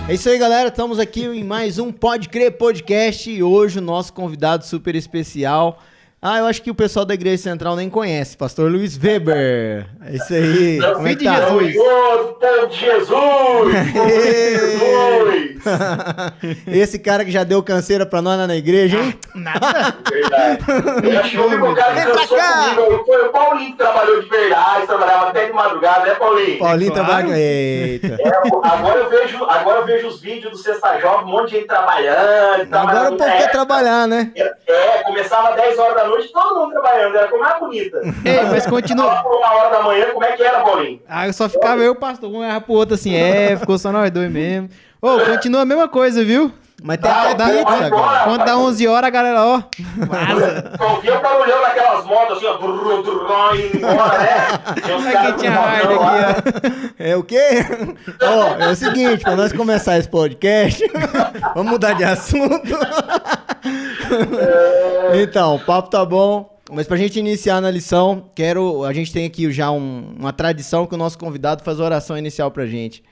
É isso aí, galera. Estamos aqui em mais um Pode Crer Podcast e hoje o nosso convidado super especial. Eu acho que o pessoal da Igreja Central nem conhece, Pastor Luiz Weber. É isso aí. Como é que tá? Povo de Jesus! Povo de Jesus! Esse cara que já deu canseira pra nós lá na igreja, hein? Nada. Verdade. Eu acho que o único cara que cansou comigo foi o Paulinho, que trabalhou de verdade, trabalhava até de madrugada, né, Paulinho? Paulinho claro. trabalha. Eita. Agora eu vejo os vídeos do Sexta Jovem, um monte de gente trabalhando. Agora o povo quer trabalhar, né? Começava às 10 horas da noite, todo mundo trabalhando, era como mais bonita. Ei, mas continua. Por 1h da manhã, como é que era, Paulinho? Eu só ficava eu, pastor, um erra pro outro assim, ficou só nós dois mesmo. Continua a mesma coisa, viu? Mas tem até pizza agora. Quando dá 11 horas, a galera, vaza. Só ouvia o barulhão daquelas motos assim, ó, indo embora, né? Aqui tinha raio aqui, É o quê? É o seguinte, pra nós começar esse podcast, vamos mudar de assunto. Então, o papo tá bom, mas pra gente iniciar na lição, a gente tem aqui já uma tradição que o nosso convidado faz a oração inicial pra gente.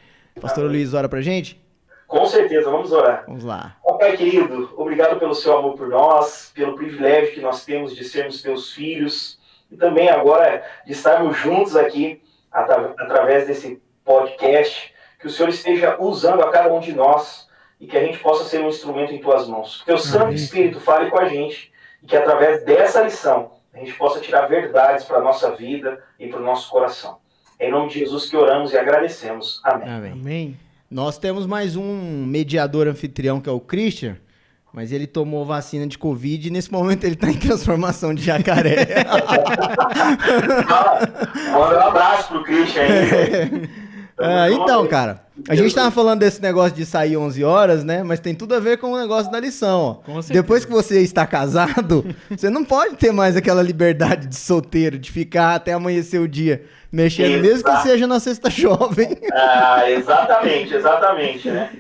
Pastor Luiz, ora pra gente? Com certeza, vamos orar. Vamos lá. Pai querido, obrigado pelo seu amor por nós, pelo privilégio que nós temos de sermos teus filhos e também agora de estarmos juntos aqui através desse podcast, que o Senhor esteja usando a cada um de nós e que a gente possa ser um instrumento em tuas mãos. Que teu Santo Espírito fale com a gente e que através dessa lição a gente possa tirar verdades para a nossa vida e para o nosso coração. É em nome de Jesus que oramos e agradecemos. Amém. Amém. Nós temos mais um mediador anfitrião, que é o Christian, mas ele tomou vacina de Covid e nesse momento ele está em transformação de jacaré. Manda um abraço pro Christian aí. Então, cara, a gente tava falando desse negócio de sair 11 horas, né? Mas tem tudo a ver com o negócio da lição, ó. Com certeza. Depois que você está casado, você não pode ter mais aquela liberdade de solteiro, de ficar até amanhecer o dia mexendo, mesmo que seja na sexta jovem. Exatamente, né?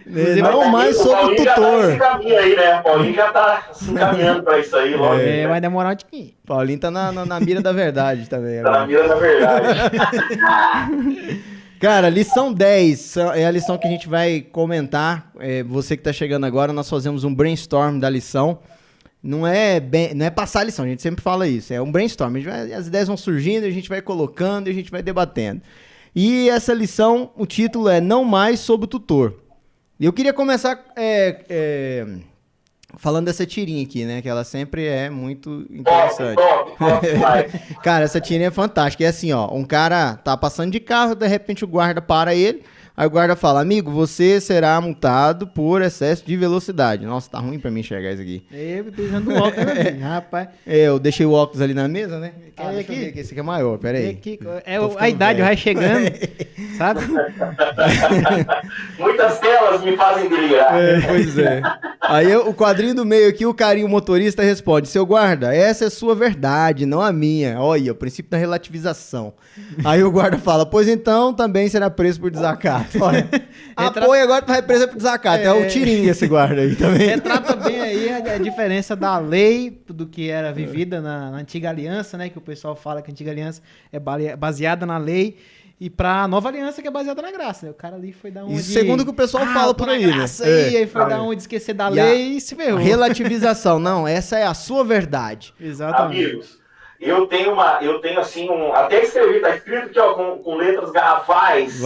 Não mais sob o tutor. O Paulinho já tá nesse caminho aí, né? O Paulinho já tá se encaminhando pra isso aí, logo. Vai demorar um tiquinho. Paulinho tá na mira da verdade também. Tá na mira da verdade. Cara, lição 10 é a lição que a gente vai comentar. Você que tá chegando agora, nós fazemos um brainstorm da lição. Não é passar a lição, a gente sempre fala isso. É um brainstorm. As ideias vão surgindo, a gente vai colocando e a gente vai debatendo. E essa lição, o título é Não Mais Sob o Tutor. E eu queria começar falando dessa tirinha aqui, né? Que ela sempre é muito interessante. Top, Cara, essa tirinha é fantástica. É assim, ó, um cara tá passando de carro, de repente o guarda para ele, aí o guarda fala, amigo, você será multado por excesso de velocidade. Nossa, tá ruim pra mim enxergar isso aqui. Eu tô usando o óculos aqui, rapaz. Eu deixei o óculos ali na mesa, né? Deixa eu ver Esse aqui é maior, pera aí. A idade vai chegando, sabe? Muitas telas me fazem delirar. Pois é. Aí o quadrinho do meio aqui, o carinho motorista responde, seu guarda, essa é sua verdade, não a minha. Olha, o princípio da relativização. Aí o guarda fala, pois então também será preso por desacato. Olha, apoio agora tu vai preso por desacato. É o tirinho esse guarda aí também. Retrata bem aí a diferença da lei, do que era vivida na antiga aliança, né? Que o pessoal fala que a antiga aliança é baseada na lei. E pra nova aliança que é baseada na graça. O cara ali foi dar um Isso segundo o que o pessoal fala por aí, né? Aí foi dar um de esquecer da lei e se ferrou. Relativização. Não, essa é a sua verdade. Exatamente. Amigos, eu tenho assim, até escrevi, tá escrito aqui, ó, com letras garrafais.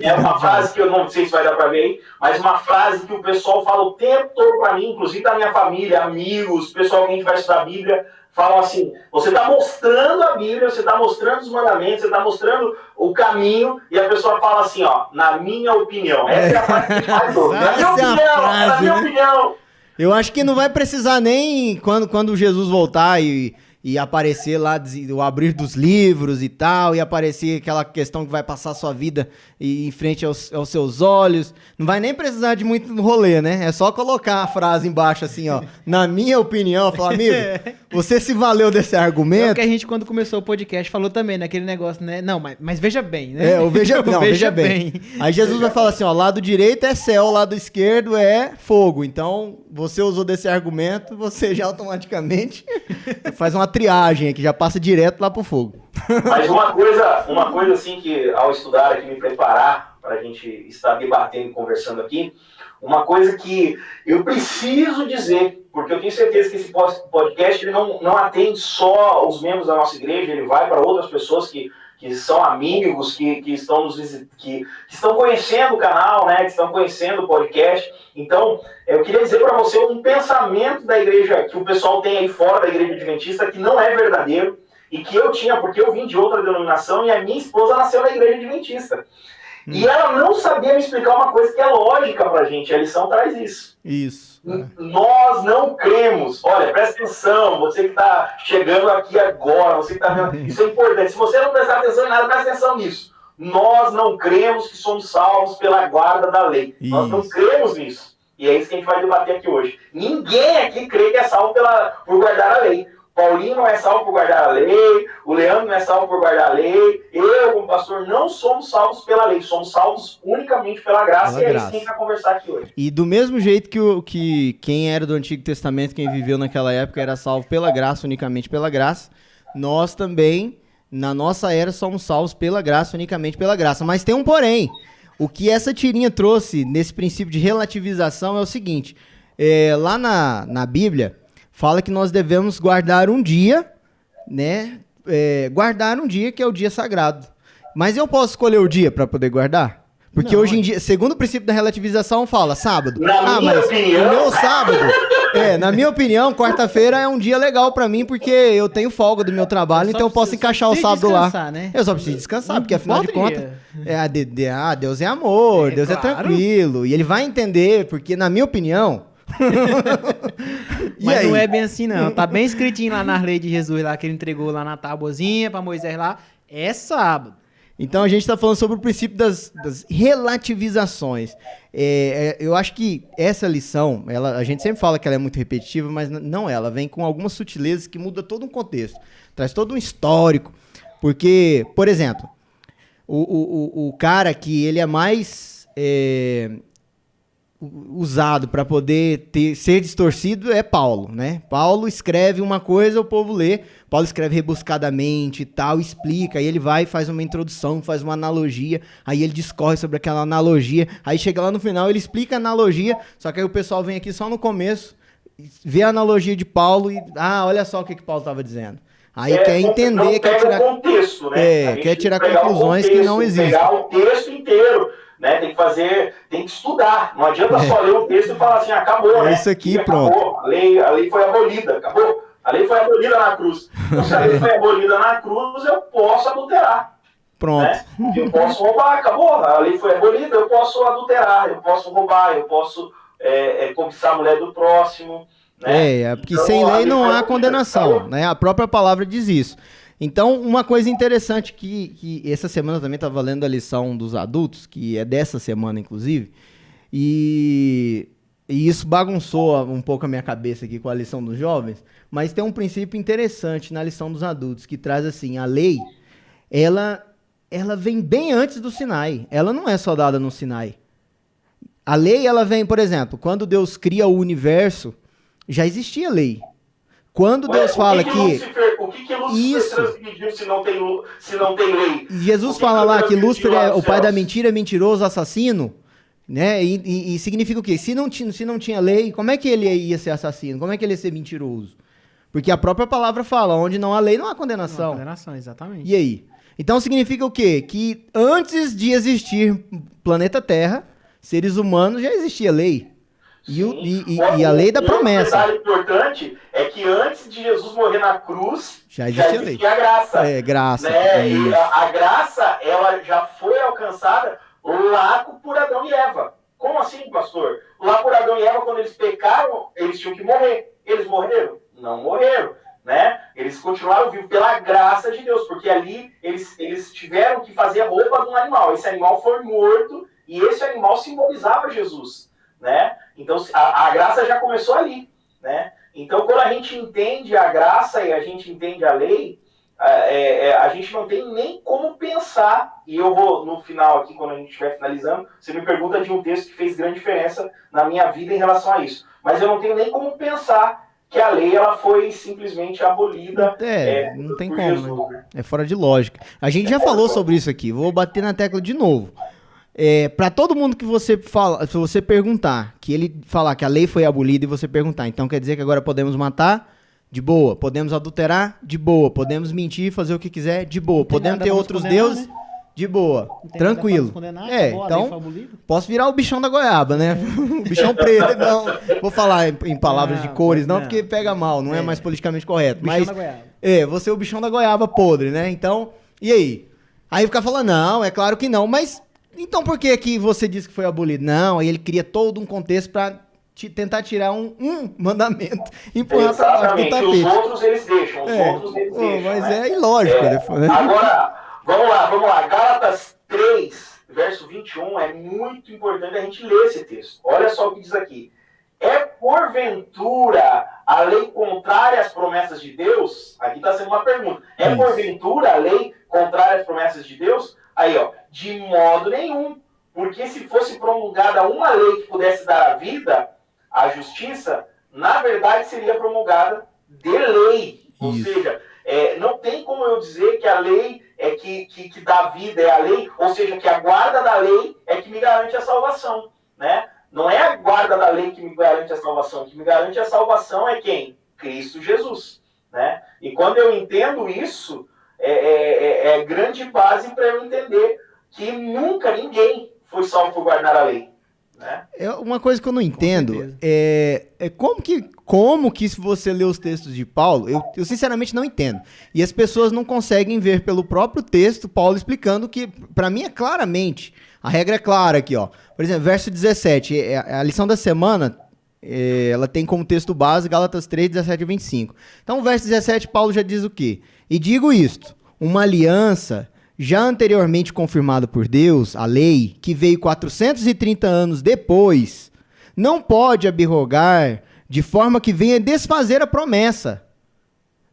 É uma frase que eu não sei se vai dar pra ver aí, mas uma frase que o pessoal fala o tempo todo pra mim, inclusive da minha família, amigos, pessoal que a gente vai estudar a Bíblia, falam assim, você está mostrando a Bíblia, você está mostrando os mandamentos, você está mostrando o caminho, e a pessoa fala assim, ó, na minha opinião. Essa é a frase que a gente faz hoje. Na minha opinião. Eu acho que não vai precisar nem quando Jesus voltar e aparecer lá o abrir dos livros e tal, e aparecer aquela questão que vai passar a sua vida em frente aos seus olhos. Não vai nem precisar de muito rolê, né? É só colocar a frase embaixo assim, ó. Na minha opinião, falar, amigo, você se valeu desse argumento? É o que a gente, quando começou o podcast, falou também, naquele negócio, né? Não, mas veja bem, né? Veja bem. Aí Jesus vai falar assim, ó, lado direito é céu, lado esquerdo é fogo. Então, você usou desse argumento, você já automaticamente faz uma triagem aqui, já passa direto lá pro fogo. Mas uma coisa assim que ao estudar aqui, me preparar para a gente estar debatendo e conversando aqui. Uma coisa que eu preciso dizer, porque eu tenho certeza que esse podcast ele não atende só os membros da nossa igreja, ele vai para outras pessoas que são amigos, que estão que estão conhecendo o canal, né, que estão conhecendo o podcast. Então, eu queria dizer para você um pensamento da igreja que o pessoal tem aí fora da igreja adventista que não é verdadeiro e que eu tinha, porque eu vim de outra denominação e a minha esposa nasceu na igreja adventista. E ela não sabia me explicar uma coisa que é lógica pra gente, a lição traz isso. Isso. Nós não cremos. Olha, presta atenção, você que está chegando aqui agora, você que está vendo, isso é importante. Se você não prestar atenção em nada, presta atenção nisso. Nós não cremos que somos salvos pela guarda da lei. Isso. Nós não cremos nisso. E é isso que a gente vai debater aqui hoje. Ninguém aqui crê que é salvo por guardar a lei. Paulinho não é salvo por guardar a lei, o Leandro não é salvo por guardar a lei, eu, como pastor, não somos salvos pela lei, somos salvos unicamente pela graça, e é isso que a gente vai conversar aqui hoje. E do mesmo jeito que quem era do Antigo Testamento, quem viveu naquela época, era salvo pela graça, unicamente pela graça, nós também, na nossa era, somos salvos pela graça, unicamente pela graça. Mas tem um porém. O que essa tirinha trouxe nesse princípio de relativização é o seguinte, lá na Bíblia, fala que nós devemos guardar um dia, né? Guardar um dia que é o dia sagrado. Mas eu posso escolher o dia para poder guardar? Porque hoje em dia, segundo o princípio da relativização, fala sábado. Mas opinião... o meu sábado... na minha opinião, quarta-feira é um dia legal pra mim, porque eu tenho folga do meu trabalho, então eu posso encaixar o sábado lá. Né? Eu só preciso descansar, porque afinal de contas, Deus é amor, Deus claro. É tranquilo. E ele vai entender, porque na minha opinião... Mas não é bem assim não, tá bem escritinho lá na lei de Jesus lá, que ele entregou lá na tábuazinha pra Moisés lá, é sábado. Então a gente tá falando sobre o princípio das relativizações. Eu acho que essa lição, a gente sempre fala que ela é muito repetitiva, mas não, ela vem com algumas sutilezas que muda todo um contexto, traz todo um histórico, porque, por exemplo, o cara que ele é mais... usado para poder ser distorcido é Paulo, né? Paulo escreve uma coisa, o povo lê. Paulo escreve rebuscadamente e tal, explica. Aí ele vai, faz uma introdução, faz uma analogia. Aí ele discorre sobre aquela analogia. Aí chega lá no final, ele explica a analogia. Só que aí o pessoal vem aqui só no começo, vê a analogia de Paulo e... olha só o que Paulo estava dizendo. Aí quer entender, quer tirar... o contexto, né? Quer tirar conclusões que não existem. Pegar o texto inteiro. Né, tem que estudar. Não adianta só ler o texto e falar assim, acabou, né? Isso aqui, acabou. Pronto. A lei foi abolida, acabou. A lei foi abolida na cruz. Então, se a lei foi abolida na cruz, eu posso adulterar. Pronto. Né? Eu posso roubar, acabou. A lei foi abolida, eu posso adulterar, eu posso roubar, eu posso cobiçar a mulher do próximo. Né? Porque então, sem lei não há condenação. Né? A própria palavra diz isso. Então, uma coisa interessante que essa semana eu também estava lendo a lição dos adultos, que é dessa semana, inclusive, e isso bagunçou um pouco a minha cabeça aqui com a lição dos jovens, mas tem um princípio interessante na lição dos adultos, que traz assim, a lei, ela vem bem antes do Sinai, ela não é só dada no Sinai. A lei, ela vem, por exemplo, quando Deus cria o universo, já existia lei. Quando Deus fala que... O que Lúcifer transgrediu se não tem lei? Jesus fala lá que Lúcifer é o pai da mentira, mentiroso, assassino, né? E significa o quê? Se não tinha lei, como é que ele ia ser assassino? Como é que ele ia ser mentiroso? Porque a própria palavra fala, onde não há lei, não há condenação. Não há condenação, exatamente. E aí? Então significa o quê? Que antes de existir planeta Terra, seres humanos, já existia lei. E a lei da promessa. Um detalhe importante é que antes de Jesus morrer na cruz, já existia a graça. Graça. Né? E a graça, ela já foi alcançada lá por Adão e Eva. Como assim, pastor? Lá por Adão e Eva, quando eles pecaram, eles tinham que morrer. Eles morreram? Não morreram. Né? Eles continuaram vivos pela graça de Deus, porque ali eles tiveram que fazer a roupa de um animal. Esse animal foi morto e esse animal simbolizava Jesus. Né? Então a graça já começou ali, né? Então quando a gente entende a graça e a gente entende a lei, a gente não tem nem como pensar, e eu vou no final aqui, quando a gente estiver finalizando, você me pergunta de um texto que fez grande diferença na minha vida em relação a isso, mas eu não tenho nem como pensar que a lei ela foi simplesmente abolida. Não tem como, Jesus, né? É fora de lógica. A gente já falou sobre isso aqui, vou bater na tecla de novo. Para todo mundo que você fala, se você perguntar, que ele falar que a lei foi abolida e você perguntar, então quer dizer que agora podemos matar? De boa. Podemos adulterar? De boa. Podemos mentir, fazer o que quiser? De boa. Podemos ter outros deuses? Né? De boa. Tranquilo. Então, posso virar o bichão da goiaba, né? O bichão preto, não. Vou falar em palavras de cores, não, porque pega mal, não é mais politicamente correto. Bichão da goiaba. Você é o bichão da goiaba podre, né? Então, e aí? Aí fica falando, não, é claro que não, mas então por que que você disse que foi abolido? Não, aí ele cria todo um contexto pra tentar tirar um mandamento e empurrar pra baixo do tapete. Os outros eles deixam, mas né? é ilógico. Agora, vamos lá. Gálatas 3, verso 21, é muito importante a gente ler esse texto. Olha só o que diz aqui. É porventura a lei contrária às promessas de Deus? Aqui está sendo uma pergunta. É porventura a lei contrária às promessas de Deus? Aí, ó, de modo nenhum. Porque se fosse promulgada uma lei que pudesse dar a vida, a justiça, na verdade seria promulgada de lei. Ou seja, não tem como eu dizer que a lei é que dá vida, é a lei, ou seja, que a guarda da lei é que me garante a salvação, né? Não é a guarda da lei que me garante a salvação. O que me garante a salvação é quem? Cristo Jesus, né? E quando eu entendo isso, é grande base para eu entender que nunca ninguém foi salvo por guardar a lei, né? Uma coisa que eu não entendo como que se você lê os textos de Paulo, eu sinceramente não entendo. E as pessoas não conseguem ver pelo próprio texto Paulo explicando que, para mim, é claramente, a regra é clara aqui, ó. Por exemplo, verso 17, a lição da semana, ela tem como texto base Gálatas 3, 17 e 25. Então, o verso 17, Paulo já diz o quê? E digo isto, uma aliança já anteriormente confirmada por Deus, a lei, que veio 430 anos depois, não pode abrogar de forma que venha desfazer a promessa.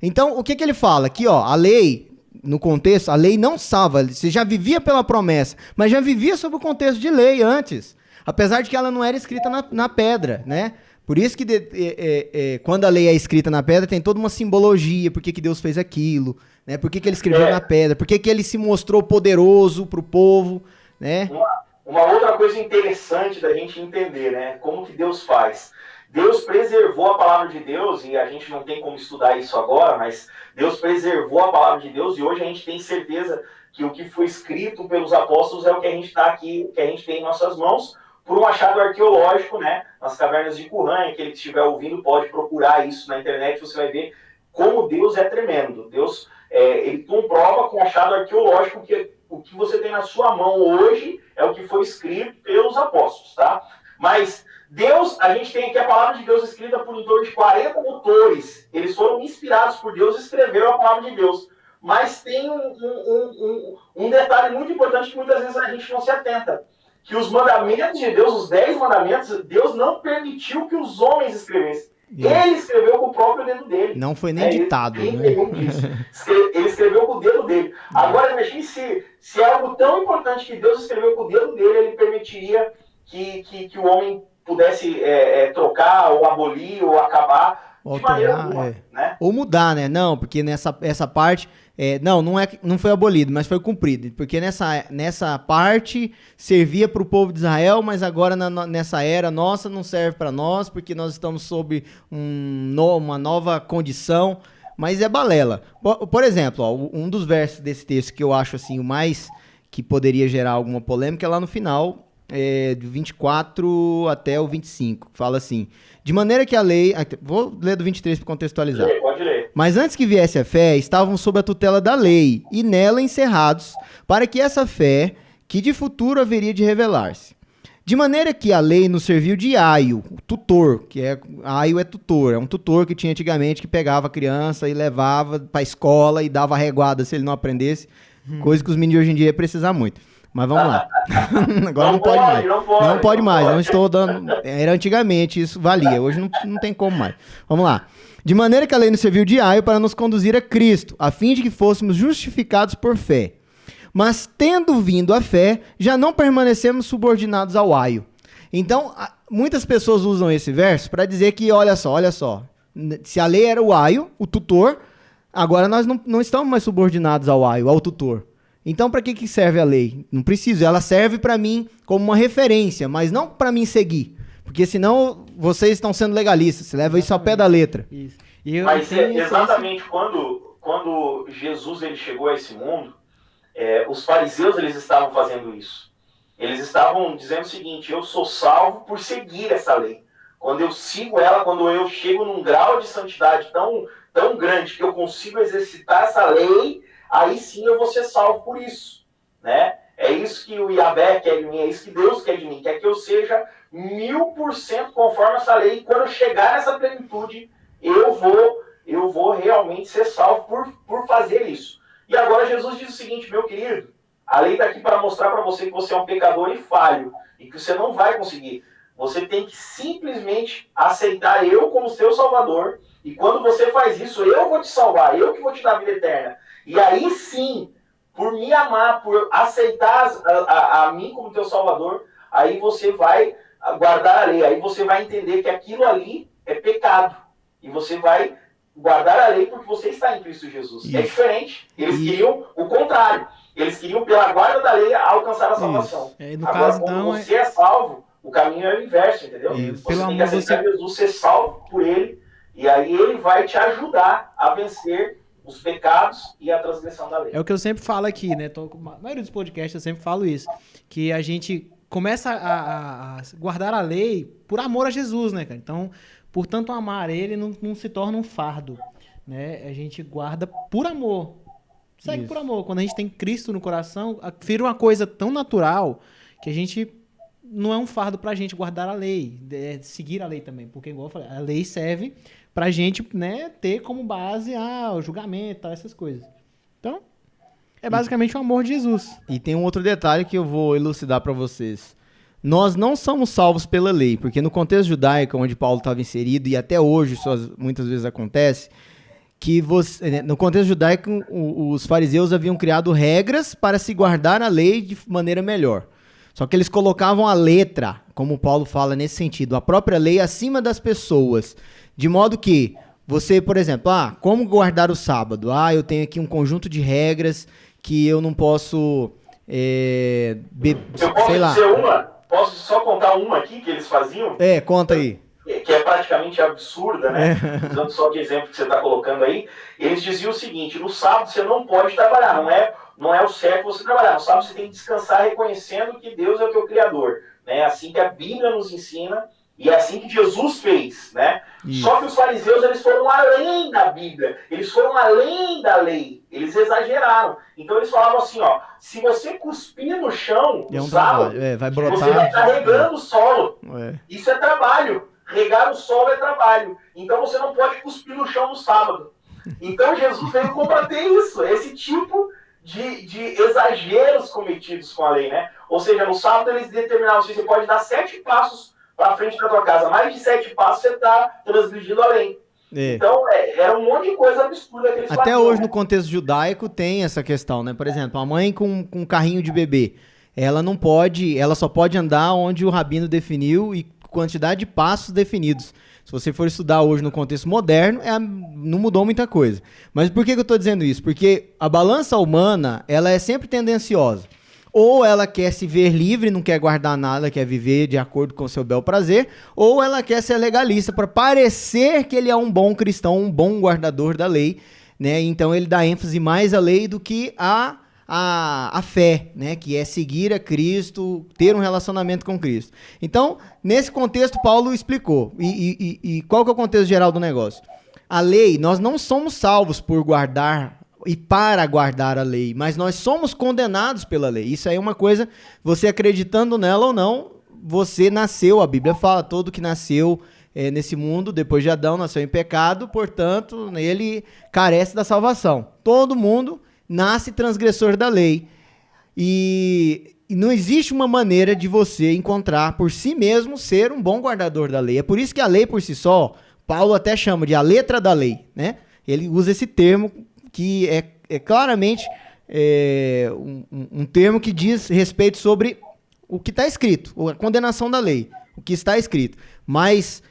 Então, o que ele fala? Aqui, ó, a lei, no contexto, a lei não salva. Você já vivia pela promessa, mas já vivia sob o contexto de lei antes. Apesar de que ela não era escrita na pedra, né? Por isso que quando a lei é escrita na pedra, tem toda uma simbologia. Por que Deus fez aquilo, né? Por que ele escreveu na pedra? Por que ele se mostrou poderoso para o povo, né? Uma outra coisa interessante da gente entender, né? Como que Deus faz. Deus preservou a palavra de Deus, e a gente não tem como estudar isso agora, mas Deus preservou a palavra de Deus, e hoje a gente tem certeza que o que foi escrito pelos apóstolos é o que a gente está aqui, que a gente tem em nossas mãos, por um achado arqueológico, né, nas cavernas de Qumran. Aquele que estiver ouvindo pode procurar isso na internet, você vai ver como Deus é tremendo. Deus, ele comprova com achado arqueológico que o que você tem na sua mão hoje é o que foi escrito pelos apóstolos, tá? Mas Deus, a gente tem aqui a palavra de Deus escrita por em torno de 40 autores. Eles foram inspirados por Deus e escreveram a palavra de Deus. Mas tem um detalhe muito importante que muitas vezes a gente não se atenta. Que os mandamentos de Deus, os 10 mandamentos, Deus não permitiu que os homens escrevessem. Ele escreveu com o próprio dedo dele. Não foi nem ditado. Né? Ele escreveu com o dedo dele. Agora, imagine se é algo tão importante que Deus escreveu com o dedo dele, ele permitiria que o homem pudesse trocar, ou abolir, ou acabar de maneira alguma, né? Ou mudar, né? Não, porque essa parte... não foi abolido, mas foi cumprido. Porque nessa parte servia para o povo de Israel, mas agora nessa era nossa não serve para nós, porque nós estamos sob uma nova condição. Mas é balela. Por exemplo, ó, um dos versos desse texto que eu acho assim, o mais que poderia gerar alguma polêmica é lá no final, do 24 até o 25. Fala assim: de maneira que a lei... Vou ler do 23 para contextualizar. Pode ler. Mas antes que viesse a fé, estavam sob a tutela da lei, e nela encerrados, para que essa fé, que de futuro haveria de revelar-se. De maneira que a lei nos serviu de aio, tutor, aio é tutor, é um tutor que tinha antigamente que pegava a criança e levava para a escola e dava reguada se ele não aprendesse, coisa que os meninos de hoje em dia iam precisar muito. Mas vamos lá. Agora não pode mais. Não pode mais. Não estou dando... Era antigamente, isso valia. Hoje não tem como mais. Vamos lá. De maneira que a lei nos serviu de aio para nos conduzir a Cristo, a fim de que fôssemos justificados por fé. Mas, tendo vindo a fé, já não permanecemos subordinados ao aio. Então, muitas pessoas usam esse verso para dizer que, olha só, se a lei era o aio, o tutor, agora nós não estamos mais subordinados ao aio, ao tutor. Então, para que serve a lei? Não preciso. Ela serve para mim como uma referência, mas não para mim seguir. Porque senão vocês estão sendo legalistas. Você leva isso ao pé da letra. Isso. Mas exatamente quando Jesus ele chegou a esse mundo, os fariseus eles estavam fazendo isso. Eles estavam dizendo o seguinte: eu sou salvo por seguir essa lei. Quando eu sigo ela, quando eu chego num grau de santidade tão grande que eu consigo exercitar essa lei, aí sim eu vou ser salvo por isso, né? É isso que o Yahvé quer de mim, é isso que Deus quer de mim, quer que eu seja 1000% conforme essa lei. E quando eu chegar nessa plenitude, eu vou realmente ser salvo por fazer isso. E agora Jesus diz o seguinte: meu querido, a lei está aqui para mostrar para você que você é um pecador e falho, e que você não vai conseguir. Você tem que simplesmente aceitar eu como seu salvador, e quando você faz isso, eu vou te salvar, eu que vou te dar a vida eterna. E aí sim, por me amar, por aceitar a mim como teu salvador, aí você vai guardar a lei, aí você vai entender que aquilo ali é pecado, e você vai guardar a lei porque você está em Cristo Jesus. Isso. É diferente. Eles queriam o contrário. Eles queriam, pela guarda da lei, alcançar a salvação. No Agora, caso, quando então, você é salvo, o caminho é o inverso, entendeu? Você tem que aceitar Jesus, ser salvo por ele, e aí ele vai te ajudar a vencer os pecados e a transgressão da lei. É o que eu sempre falo aqui, né? A maioria dos podcasts eu sempre falo isso, que a gente começa a guardar a lei por amor a Jesus, né, cara? Então, portanto, amar ele não se torna um fardo, né? A gente guarda por amor. Segue isso. Por amor. Quando a gente tem Cristo no coração, vira uma coisa tão natural que a gente não é um fardo pra gente guardar a lei, seguir a lei também, porque igual eu falei, a lei serve pra gente, né, ter como base o julgamento, essas coisas. Então, é basicamente o amor de Jesus. E tem um outro detalhe que eu vou elucidar pra vocês. Nós não somos salvos pela lei, porque no contexto judaico, onde Paulo estava inserido, e até hoje isso muitas vezes acontece, que no contexto judaico, os fariseus haviam criado regras para se guardar a lei de maneira melhor. Só que eles colocavam a letra, como Paulo fala nesse sentido, a própria lei acima das pessoas. De modo que você, por exemplo, como guardar o sábado? Eu tenho aqui um conjunto de regras que eu não posso, sei lá. Posso só contar uma aqui que eles faziam? Conta aí. Que é praticamente absurda, né? Usando só de exemplo que você está colocando aí. Eles diziam o seguinte: no sábado você não pode trabalhar, não é o certo você trabalhar. No sábado você tem que descansar reconhecendo que Deus é o teu Criador. Né? É assim que a Bíblia nos ensina e é assim que Jesus fez. Né? Só que os fariseus eles foram além da Bíblia, eles foram além da lei, eles exageraram. Então eles falavam assim: se você cuspir no chão no sábado, vai brotar, você vai estar regando o solo. Isso é trabalho. Regar o solo é trabalho. Então você não pode cuspir no chão no sábado. Então Jesus veio combater isso, esse tipo de exageros cometidos com a lei, né? Ou seja, no sábado eles determinavam se você pode dar 7 passos para frente da tua casa. Mais de 7 passos você está transgredindo a lei. Então, era um monte de coisa absurda que eles faziam. Até hoje, no contexto judaico, tem essa questão, né? Por exemplo, a mãe com um carrinho de bebê, ela só pode andar onde o rabino definiu e quantidade de passos definidos. Se você for estudar hoje no contexto moderno, não mudou muita coisa. Mas por que eu estou dizendo isso? Porque a balança humana, ela é sempre tendenciosa. Ou ela quer se ver livre, não quer guardar nada, quer viver de acordo com o seu bel prazer, ou ela quer ser legalista, para parecer que ele é um bom cristão, um bom guardador da lei, né? Então ele dá ênfase mais à lei do que a fé, né? Que é seguir a Cristo, ter um relacionamento com Cristo. Então, nesse contexto, Paulo explicou. E qual que é o contexto geral do negócio? A lei, nós não somos salvos por guardar e para guardar a lei, mas nós somos condenados pela lei. Isso aí é uma coisa, você acreditando nela ou não, você nasceu, a Bíblia fala, todo que nasceu nesse mundo, depois de Adão, nasceu em pecado, portanto, ele carece da salvação. Todo mundo nasce transgressor da lei. E não existe uma maneira de você encontrar por si mesmo ser um bom guardador da lei. É por isso que a lei por si só, Paulo até chama de a letra da lei, né? Ele usa esse termo que é claramente um termo que diz respeito sobre o que está escrito, a condenação da lei, o que está escrito. Mas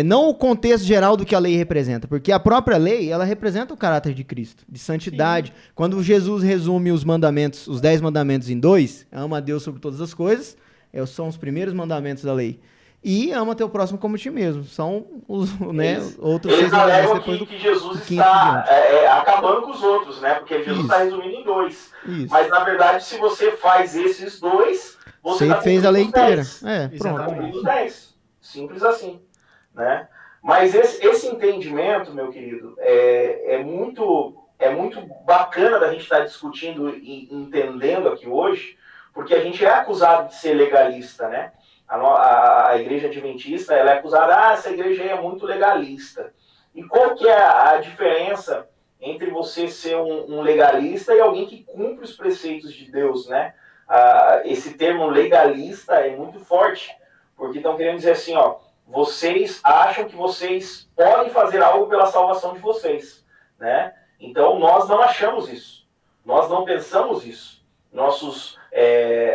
não o contexto geral do que a lei representa, porque a própria lei, ela representa o caráter de Cristo, de santidade. Sim. Quando Jesus resume os mandamentos, os 10 mandamentos em 2, ama a Deus sobre todas as coisas, são os primeiros mandamentos da lei. E ama teu próximo como ti mesmo. São os outros 6 mandamentos depois do que Jesus está acabando com os outros, né? Porque Jesus está resumindo em 2. Isso. Mas, na verdade, se você faz esses 2, você fez a lei inteira. Pronto. 10. Simples assim. Né? Mas esse entendimento, meu querido, é muito bacana da gente estar discutindo e entendendo aqui hoje, porque a gente é acusado de ser legalista, né? A igreja adventista, ela é acusada, essa igreja aí é muito legalista. E qual que é a diferença entre você ser um legalista e alguém que cumpre os preceitos de Deus, né? Esse termo legalista é muito forte, porque estão querendo dizer assim, vocês acham que vocês podem fazer algo pela salvação de vocês, né? Então, nós não achamos isso. Nós não pensamos isso.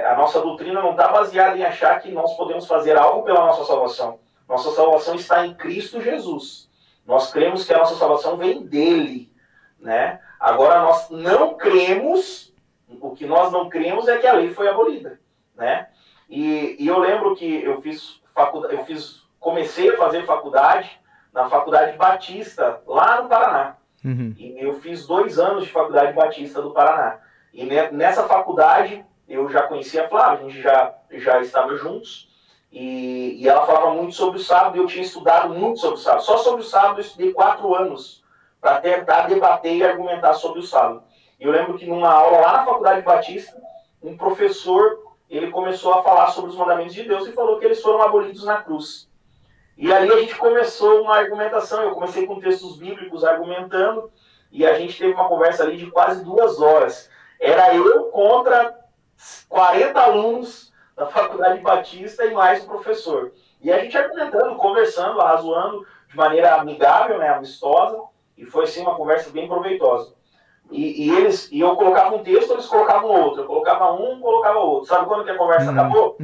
A nossa doutrina não está baseada em achar que nós podemos fazer algo pela nossa salvação. Nossa salvação está em Cristo Jesus. Nós cremos que a nossa salvação vem dele, né? Agora, nós não cremos, o que nós não cremos é que a lei foi abolida, né? E eu lembro que comecei a fazer faculdade na Faculdade Batista, lá no Paraná. Uhum. E eu fiz 2 anos de Faculdade Batista do Paraná. E nessa faculdade, eu já conhecia a Flávia, a gente já estava juntos. E ela falava muito sobre o sábado, e eu tinha estudado muito sobre o sábado. Só sobre o sábado eu estudei 4 anos para tentar debater e argumentar sobre o sábado. E eu lembro que numa aula lá na Faculdade Batista, um professor, ele começou a falar sobre os mandamentos de Deus e falou que eles foram abolidos na cruz. E ali a gente começou uma argumentação, eu comecei com textos bíblicos argumentando, e a gente teve uma conversa ali de quase 2 horas. Era eu contra 40 alunos da Faculdade Batista e mais o professor. E a gente argumentando, conversando, arrazoando de maneira amigável, né, amistosa, e foi assim uma conversa bem proveitosa. E eu colocava um texto, eles colocavam outro. Eu colocava um, colocava outro. Sabe quando que a conversa acabou?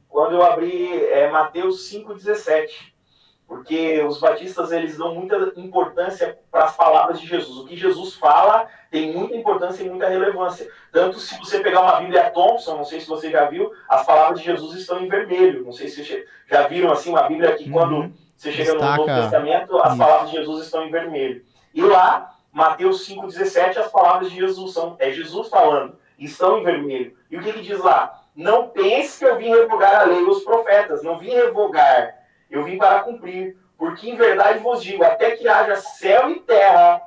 Quando eu abri Mateus 5,17. Porque os batistas, eles dão muita importância para as palavras de Jesus. O que Jesus fala tem muita importância e muita relevância. Tanto se você pegar uma Bíblia Thompson, não sei se você já viu, as palavras de Jesus estão em vermelho. Não sei se vocês já viram assim uma Bíblia que quando você chega no Novo Testamento, as palavras de Jesus estão em vermelho. E lá, Mateus 5,17, as palavras de Jesus Jesus falando, estão em vermelho. E o que diz lá? Não pense que eu vim revogar a lei e os profetas. Não vim revogar. Eu vim para cumprir, porque em verdade vos digo, até que haja céu e terra,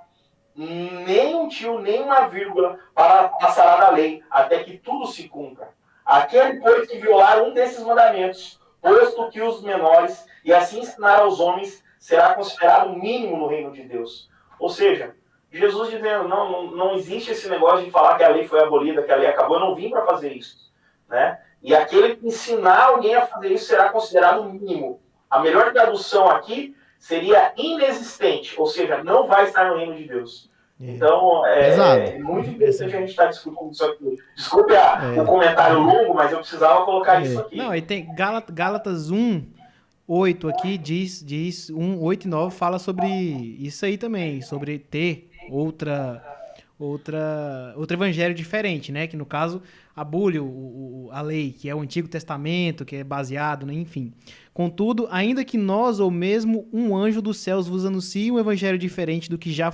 nem um tio, nem uma vírgula passará da lei, até que tudo se cumpra. Aquele, pois, que violar um desses mandamentos, posto que os menores, e assim ensinar aos homens, será considerado mínimo no reino de Deus. Ou seja, Jesus dizendo, não existe esse negócio de falar que a lei foi abolida, que a lei acabou, eu não vim para fazer isso, né? E aquele que ensinar alguém a fazer isso será considerado mínimo. A melhor tradução aqui seria inexistente, ou seja, não vai estar no reino de Deus. Então, é muito interessante a gente estar discutindo isso aqui. Desculpe o comentário longo, mas eu precisava colocar isso aqui. Não, e tem Gálatas 1:8 aqui, diz 1:8 e 9 fala sobre isso aí também, sobre ter outro evangelho diferente, né? Que no caso abole a lei, que é o Antigo Testamento, que é baseado, né? Enfim. Contudo, ainda que nós ou mesmo um anjo dos céus vos anuncie um evangelho diferente do que já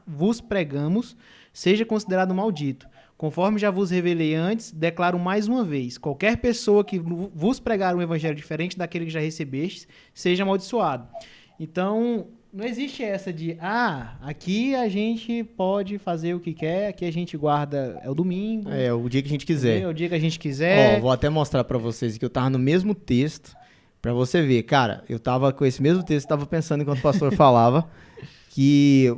vos pregamos, seja considerado maldito. Conforme já vos revelei antes, declaro mais uma vez, qualquer pessoa que vos pregar um evangelho diferente daquele que já recebestes, seja amaldiçoado. Então, não existe essa de, aqui a gente pode fazer o que quer, aqui a gente guarda, é o domingo. É, o dia que a gente quiser. É o dia que a gente quiser. Ó, vou até mostrar pra vocês que eu tava no mesmo texto, pra você ver. Cara, eu tava com esse mesmo texto, tava pensando enquanto o pastor falava, que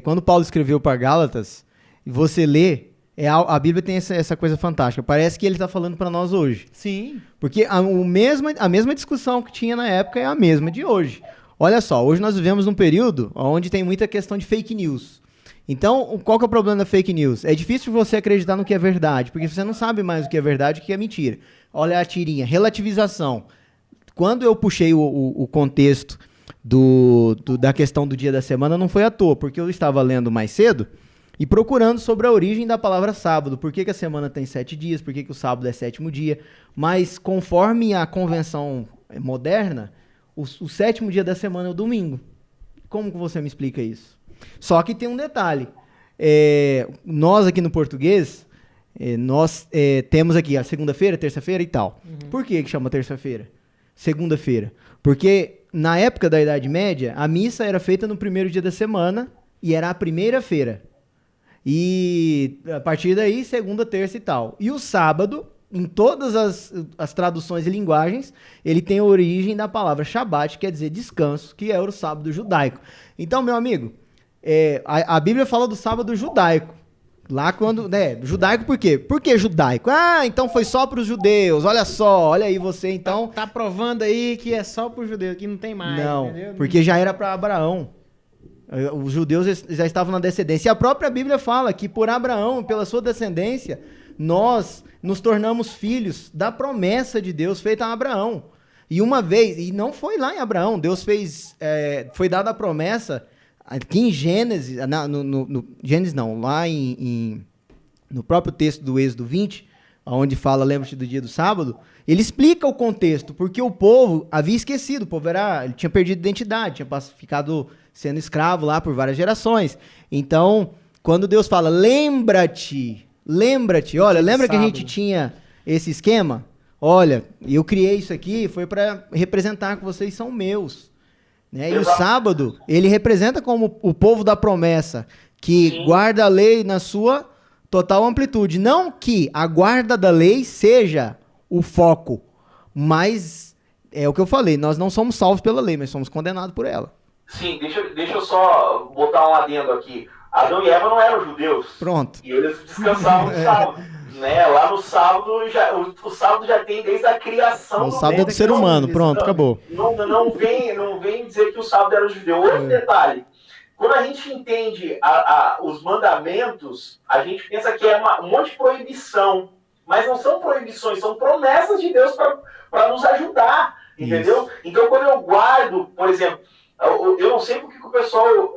quando Paulo escreveu para Gálatas, você lê, a Bíblia tem essa coisa fantástica. Parece que ele tá falando pra nós hoje. Sim. Porque a mesma discussão que tinha na época é a mesma de hoje. Olha só, hoje nós vivemos num período onde tem muita questão de fake news. Então, qual que é o problema da fake news? É difícil você acreditar no que é verdade, porque você não sabe mais o que é verdade e o que é mentira. Olha a tirinha, relativização. quando eu puxei o contexto da questão do dia da semana, não foi à toa, porque eu estava lendo mais cedo e procurando sobre a origem da palavra sábado. Por que a semana tem 7 dias, por que o sábado é 7º dia. Mas conforme a convenção moderna, o 7º dia da semana é o domingo. Como que você me explica isso? Só que tem um detalhe. Nós aqui no português, nós temos aqui a segunda-feira, terça-feira e tal. Por que chama terça-feira? Segunda-feira. Porque na época da Idade Média, a missa era feita no primeiro dia da semana e era a primeira-feira. E a partir daí, segunda, terça e tal. E o sábado, em todas as traduções e linguagens, ele tem a origem da palavra Shabat, quer dizer descanso, que é o sábado judaico. Então, meu amigo, a Bíblia fala do sábado judaico. Lá quando, judaico por quê? Por que judaico? Ah, então foi só para os judeus, olha só, olha aí você então. Tá provando aí que é só para os judeus, que não tem mais, não, entendeu? Porque já era para Abraão. Os judeus já estavam na descendência. E a própria Bíblia fala que por Abraão, pela sua descendência, nós nos tornamos filhos da promessa de Deus feita a Abraão. E uma vez, e não foi lá em Abraão, Deus fez, foi dada a promessa aqui em Gênesis, Gênesis não, lá no próprio texto do Êxodo 20, onde fala, lembra-te do dia do sábado, ele explica o contexto, porque o povo havia esquecido, o povo ele tinha perdido identidade, tinha ficado sendo escravo lá por várias gerações. Então, quando Deus fala, lembra-te, olha, lembra que a gente tinha esse esquema? Olha, eu criei isso aqui, foi para representar que vocês são meus. Né? E o sábado, ele representa como o povo da promessa, que guarda a lei na sua total amplitude. Não que a guarda da lei seja o foco, mas é o que eu falei, nós não somos salvos pela lei, mas somos condenados por ela. Sim, deixa eu só botar um adendo aqui. Adão e Eva não eram judeus. Pronto. E eles descansavam no sábado. Né? Lá no sábado, o sábado já tem desde a criação. O sábado é do ser humano, pronto, acabou. Não vem dizer que o sábado era judeu. Outro detalhe, quando a gente entende os mandamentos, a gente pensa que é um monte de proibição. Mas não são proibições, são promessas de Deus para nos ajudar, entendeu? Isso. Então, quando eu guardo, por exemplo, eu não sei porque que o pessoal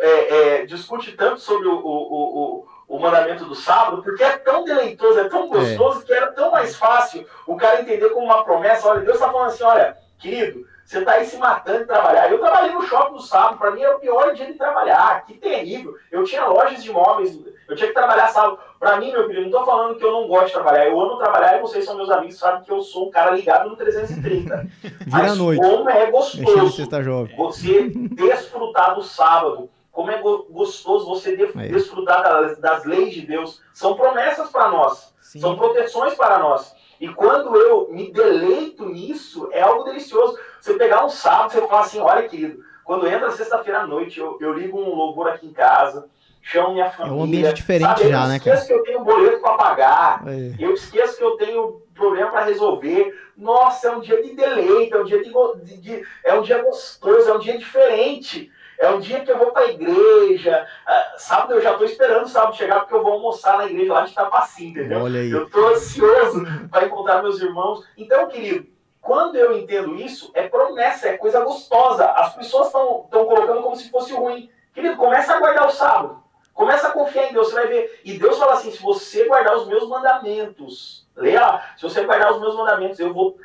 discute tanto sobre o mandamento do sábado, porque é tão deleitoso, é tão gostoso, que era tão mais fácil o cara entender como uma promessa. Olha, Deus está falando assim, olha, querido, você está aí se matando de trabalhar. Eu trabalhei no shopping no sábado, para mim era o pior dia de trabalhar, que terrível. Eu tinha lojas de imóveis, eu tinha que trabalhar sábado. Para mim, meu querido, não estou falando que eu não gosto de trabalhar, eu amo trabalhar e vocês são meus amigos, sabem que eu sou um cara ligado no 330. Vira a noite. Como é gostoso você desfrutar do sábado, como é gostoso você desfrutar das leis de Deus. São promessas para nós, são proteções para nós. E quando eu me deleito nisso, é algo delicioso. Você pegar um sábado, você fala assim, olha, querido, quando entra sexta-feira à noite, eu ligo um louvor aqui em casa, chamo minha família. É um ambiente diferente já, né, cara? Eu esqueço que eu tenho um boleto para pagar, eu esqueço que eu tenho problema para resolver. Nossa, é um dia de deleite, é um dia gostoso, é um dia diferente. É um dia que eu vou para a igreja. Sábado eu já estou esperando o sábado chegar, porque eu vou almoçar na igreja lá de Itapaci, entendeu? Olha aí. Eu estou ansioso para encontrar meus irmãos. Então, querido, quando eu entendo isso, é promessa, é coisa gostosa. As pessoas estão colocando como se fosse ruim. Querido, começa a guardar o sábado. Começa a confiar em Deus, você vai ver. E Deus fala assim, se você guardar os meus mandamentos, leia lá, se você guardar os meus mandamentos, eu vou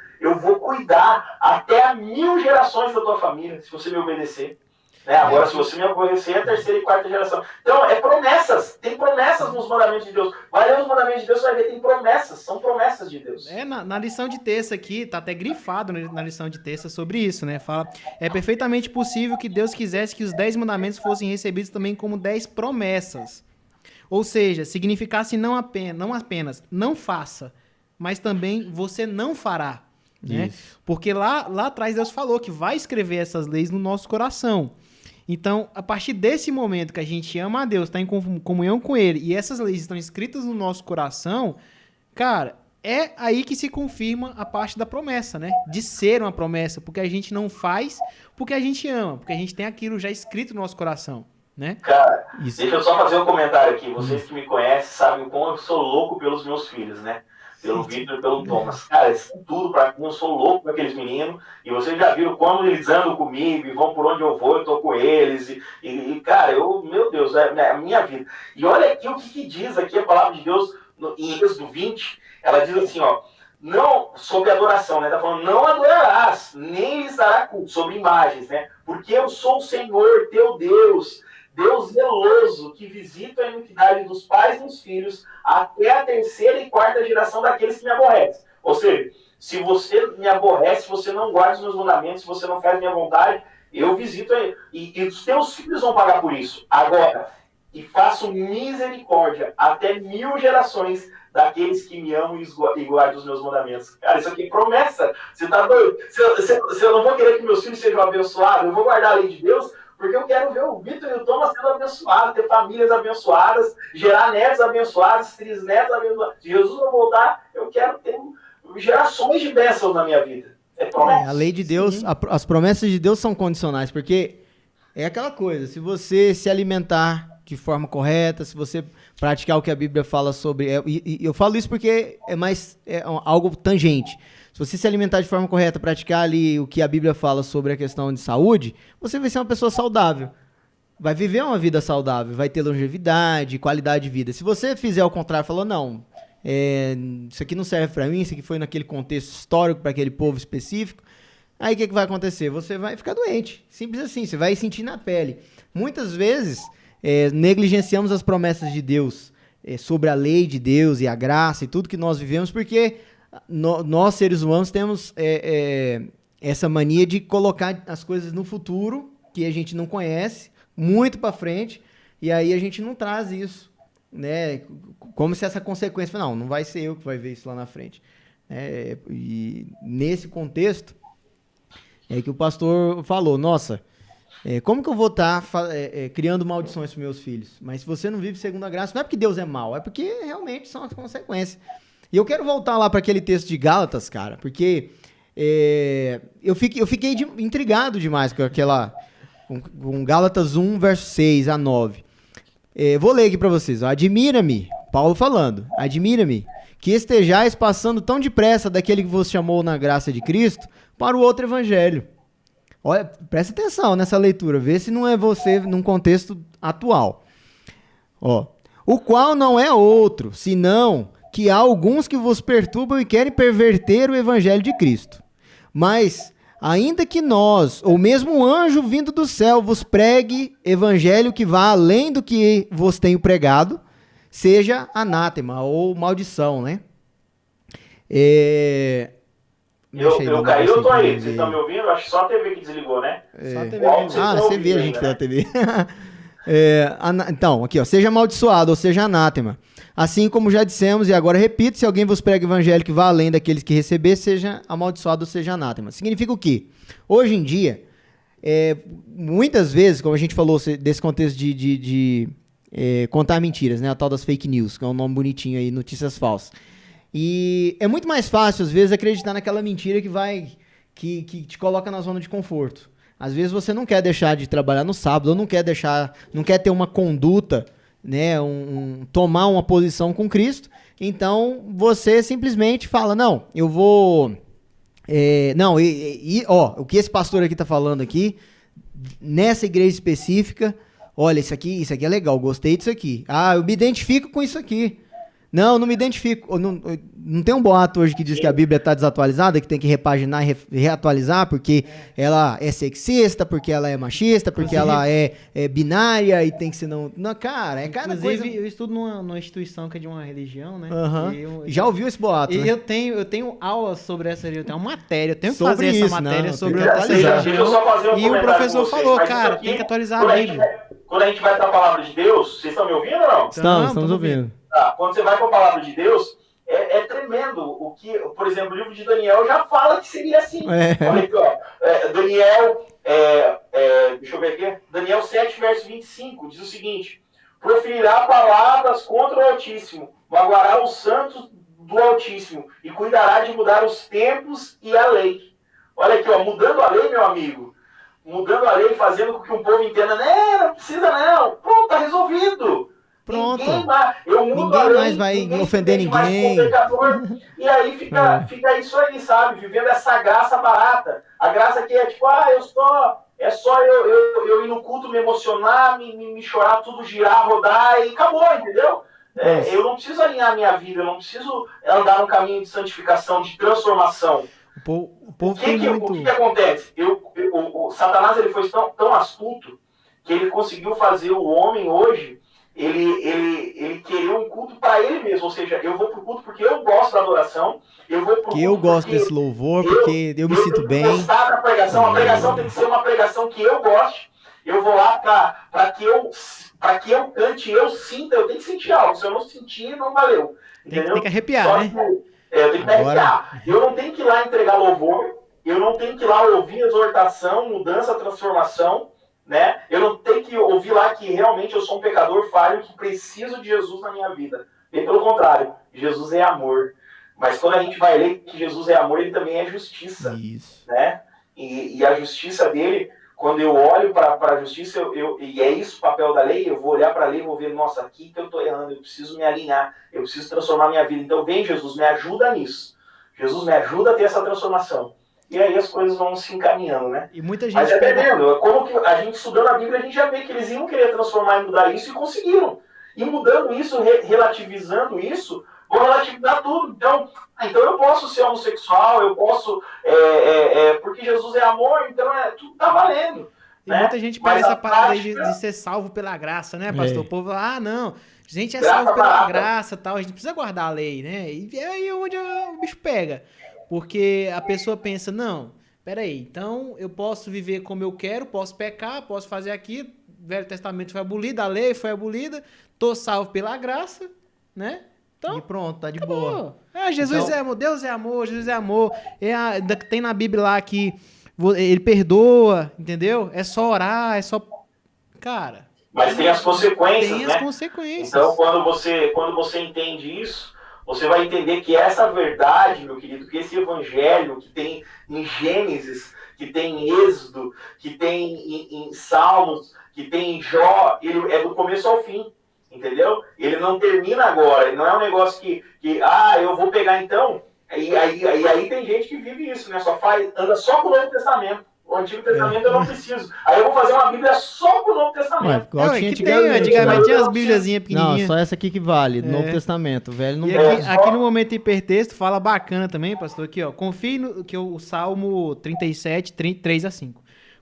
cuidar até 1000 gerações da tua família, se você me obedecer. Agora, se você me obedecer, é a 3ª e 4ª geração. Então, é promessas. Tem promessas nos mandamentos de Deus. Vai ler os mandamentos de Deus, você vai ver, tem promessas. São promessas de Deus. Na lição de terça aqui, tá até grifado na lição de terça sobre isso, né? Fala, é perfeitamente possível que Deus quisesse que os 10 mandamentos fossem recebidos também como 10 promessas. Ou seja, significasse não apenas não faça, mas também você não fará. Né? Porque lá atrás Deus falou que vai escrever essas leis no nosso coração. Então, a partir desse momento que a gente ama a Deus, está em comunhão com Ele, e essas leis estão escritas no nosso coração, cara, é aí que se confirma a parte da promessa, né? De ser uma promessa, porque a gente não faz porque a gente ama, porque a gente tem aquilo já escrito no nosso coração, né? Cara, deixa eu só fazer um comentário aqui. Vocês que me conhecem sabem como eu sou louco pelos meus filhos, né? pelo Vitor e pelo Thomas. Cara, eles são tudo pra mim, eu sou louco com aqueles meninos, e vocês já viram como eles andam comigo, e vão por onde eu vou, eu tô com eles, cara, meu Deus, é a minha vida. E olha aqui o que diz aqui a palavra de Deus, em Êxodo 20, ela diz assim, ó, não, sobre adoração, né? Tá falando, não adorarás, nem lhes dará culto, sobre imagens, né? Porque eu sou o Senhor, teu Deus, Deus zeloso, que visita a iniquidade dos pais e dos filhos, até a terceira e quarta geração daqueles que me aborrecem. Ou seja, se você me aborrece, se você não guarda os meus mandamentos, se você não faz minha vontade, eu visito aí. E os teus filhos vão pagar por isso. Agora, e faço misericórdia até 1000 gerações daqueles que me amam e guardam os meus mandamentos. Cara, isso aqui é promessa. Você tá doido? Se eu não vou querer que meus filhos sejam abençoados, eu vou guardar a lei de Deus, porque eu quero ver o Vitor e o Thomas sendo abençoados, ter famílias abençoadas, gerar netos abençoados, trisnetos abençoados. Se Jesus não voltar, eu quero ter gerações de bênçãos na minha vida. É promessa. A lei de Deus, as promessas de Deus são condicionais, porque é aquela coisa, se você se alimentar de forma correta, se você praticar o que a Bíblia fala sobre... E eu falo isso porque é algo tangente. Se você se alimentar de forma correta, praticar ali o que a Bíblia fala sobre a questão de saúde, você vai ser uma pessoa saudável. Vai viver uma vida saudável, vai ter longevidade, qualidade de vida. Se você fizer ao contrário, falou, não, isso aqui não serve para mim, isso aqui foi naquele contexto histórico, para aquele povo específico, aí o que vai acontecer? Você vai ficar doente. Simples assim, você vai sentir na pele. Muitas vezes... negligenciamos as promessas de Deus sobre a lei de Deus e a graça e tudo que nós vivemos, porque nós, seres humanos, temos essa mania de colocar as coisas no futuro, que a gente não conhece, muito para frente, e aí a gente não traz isso, né? Como se essa consequência... Não vai ser eu que vai ver isso lá na frente. E nesse contexto, é que o pastor falou, nossa... como que eu vou estar criando maldições para meus filhos? Mas se você não vive segundo a graça, não é porque Deus é mau, é porque realmente são as consequências. E eu quero voltar lá para aquele texto de Gálatas, cara, porque eu fiquei intrigado demais com Gálatas 1, verso 6 a 9. Vou ler aqui para vocês. Admira-me, Paulo falando, admira-me que estejais passando tão depressa daquele que vos chamou na graça de Cristo para o outro evangelho. Olha, presta atenção nessa leitura, vê se não é você num contexto atual. O qual não é outro, senão que há alguns que vos perturbam e querem perverter o evangelho de Cristo. Mas, ainda que nós, ou mesmo um anjo vindo do céu, vos pregue evangelho que vá além do que vos tenho pregado, seja anátema ou maldição, né? Eu caí, eu tô aí. Vocês estão me ouvindo? Acho que só a TV que desligou, né? Só a TV. Você vê a gente pela TV. Então, aqui, ó. Seja amaldiçoado, ou seja anátema. Assim como já dissemos, e agora repito, se alguém vos prega evangelho que vá além daqueles que receber, seja amaldiçoado, ou seja anátema. Significa o quê? Hoje em dia, muitas vezes, como a gente falou desse contexto de contar mentiras, né? A tal das fake news, que é um nome bonitinho aí, notícias falsas. E é muito mais fácil, às vezes, acreditar naquela mentira que te coloca na zona de conforto. Às vezes você não quer deixar de trabalhar no sábado, ou não quer ter uma conduta, né, tomar uma posição com Cristo. Então, você simplesmente fala, não, eu vou... o que esse pastor aqui tá falando aqui, nessa igreja específica, olha, isso aqui é legal, gostei disso aqui. Eu me identifico com isso aqui. Não me identifico. Não tem um boato hoje que diz que a Bíblia está desatualizada, que tem que repaginar e reatualizar, porque ela é sexista, porque ela é machista, porque ela é binária e tem que ser não... Não, cara, cada coisa... Eu estudo numa instituição que é de uma religião, né? Já ouviu esse boato, né? Eu tenho aulas sobre essa religião, eu tenho uma matéria, eu tenho que sobre fazer isso, essa matéria sobre essa religião. E o professor falou, cara, tem que atualizar a Bíblia. Quando a gente vai para a palavra de Deus, vocês estão me ouvindo ou não? Estamos ouvindo. Quando você vai para a palavra de Deus, é tremendo o que, por exemplo, o livro de Daniel já fala que seria assim. Olha aqui, ó. Daniel, deixa eu ver aqui. Daniel 7, verso 25, diz o seguinte: proferirá palavras contra o Altíssimo, magoará os santos do Altíssimo e cuidará de mudar os tempos e a lei. Olha aqui, ó, mudando a lei, meu amigo. Mudando a lei, fazendo com que um povo entenda, não precisa não. Pronto, tá resolvido. Pronto. Eu mudo Ninguém a lei, mais vai ofender ninguém. E aí fica isso aí, sabe? Vivendo essa graça barata. A graça que é tipo, é só eu ir no culto, me emocionar, me chorar, tudo girar, rodar e acabou, entendeu? Eu não preciso alinhar a minha vida, eu não preciso andar no caminho de santificação, de transformação. O povo tem muito... O que acontece? O Satanás ele foi tão astuto que ele conseguiu fazer o homem hoje ele querer um culto para ele mesmo, ou seja, eu vou pro culto porque eu gosto da adoração, eu vou pro culto eu gosto desse louvor, porque eu me sinto bem. A pregação tem que ser uma pregação que eu goste, eu vou lá para que eu cante, eu sinta, eu tenho que sentir algo, se eu não sentir, não valeu, entendeu? Tem que arrepiar, né? Eu tenho que arrepiar, eu não tenho que ir lá entregar louvor, eu não tenho que ir lá ouvir exortação, mudança, transformação, né? Eu não tenho que ouvir lá que realmente eu sou um pecador falho que preciso de Jesus na minha vida. Bem pelo contrário, Jesus é amor. Mas quando a gente vai ler que Jesus é amor, ele também é justiça. Isso. Né? E a justiça dele, quando eu olho para a justiça, e é isso o papel da lei, eu vou olhar para a lei e vou ver, nossa, aqui que eu estou errando, eu preciso me alinhar, eu preciso transformar minha vida. Então vem Jesus, me ajuda nisso. Jesus me ajuda a ter essa transformação. E aí as coisas vão se encaminhando, né? E muita gente Mas vendo, como que a gente estudando a Bíblia, a gente já vê que eles iam querer transformar e mudar isso e conseguiram. E mudando isso, relativizando isso, vão relativizar tudo. Então eu posso ser homossexual, eu posso... porque Jesus é amor, então tudo tá valendo. E né? muita gente pega essa parada aí de ser salvo pela graça, né, pastor? O povo fala, não, a gente é salvo pela graça e tal, a gente precisa guardar a lei, né? E é aí onde o bicho pega. Porque a pessoa pensa, não, peraí, então eu posso viver como eu quero, posso pecar, posso fazer aquilo, o Velho Testamento foi abolido, a lei foi abolida, tô salvo pela graça, né? Então, e pronto, tá de acabou. boa. Jesus é amor, Deus é amor, Jesus é amor. Tem na Bíblia lá que ele perdoa, entendeu? É só orar, é só... Cara... Mas tem as consequências, né? Tem as consequências. Então, quando você entende isso, você vai entender que essa verdade, meu querido, que esse evangelho que tem em Gênesis, que tem em Êxodo, que tem em Salmos, que tem em Jó, ele é do começo ao fim, entendeu? Ele não termina agora, ele não é um negócio que eu vou pegar então, e aí tem gente que vive isso, né? Anda só com o Novo Testamento. O Antigo Testamento eu não preciso. Aí eu vou fazer uma Bíblia só com o Novo Testamento. Antigamente tinha as bíbliazinhas pequenininhas. Não, só essa aqui que vale, do Novo Testamento. O velho não vale. Aqui no momento hipertexto fala bacana também, pastor, aqui, ó. Confie no que o Salmo 37, 3-5.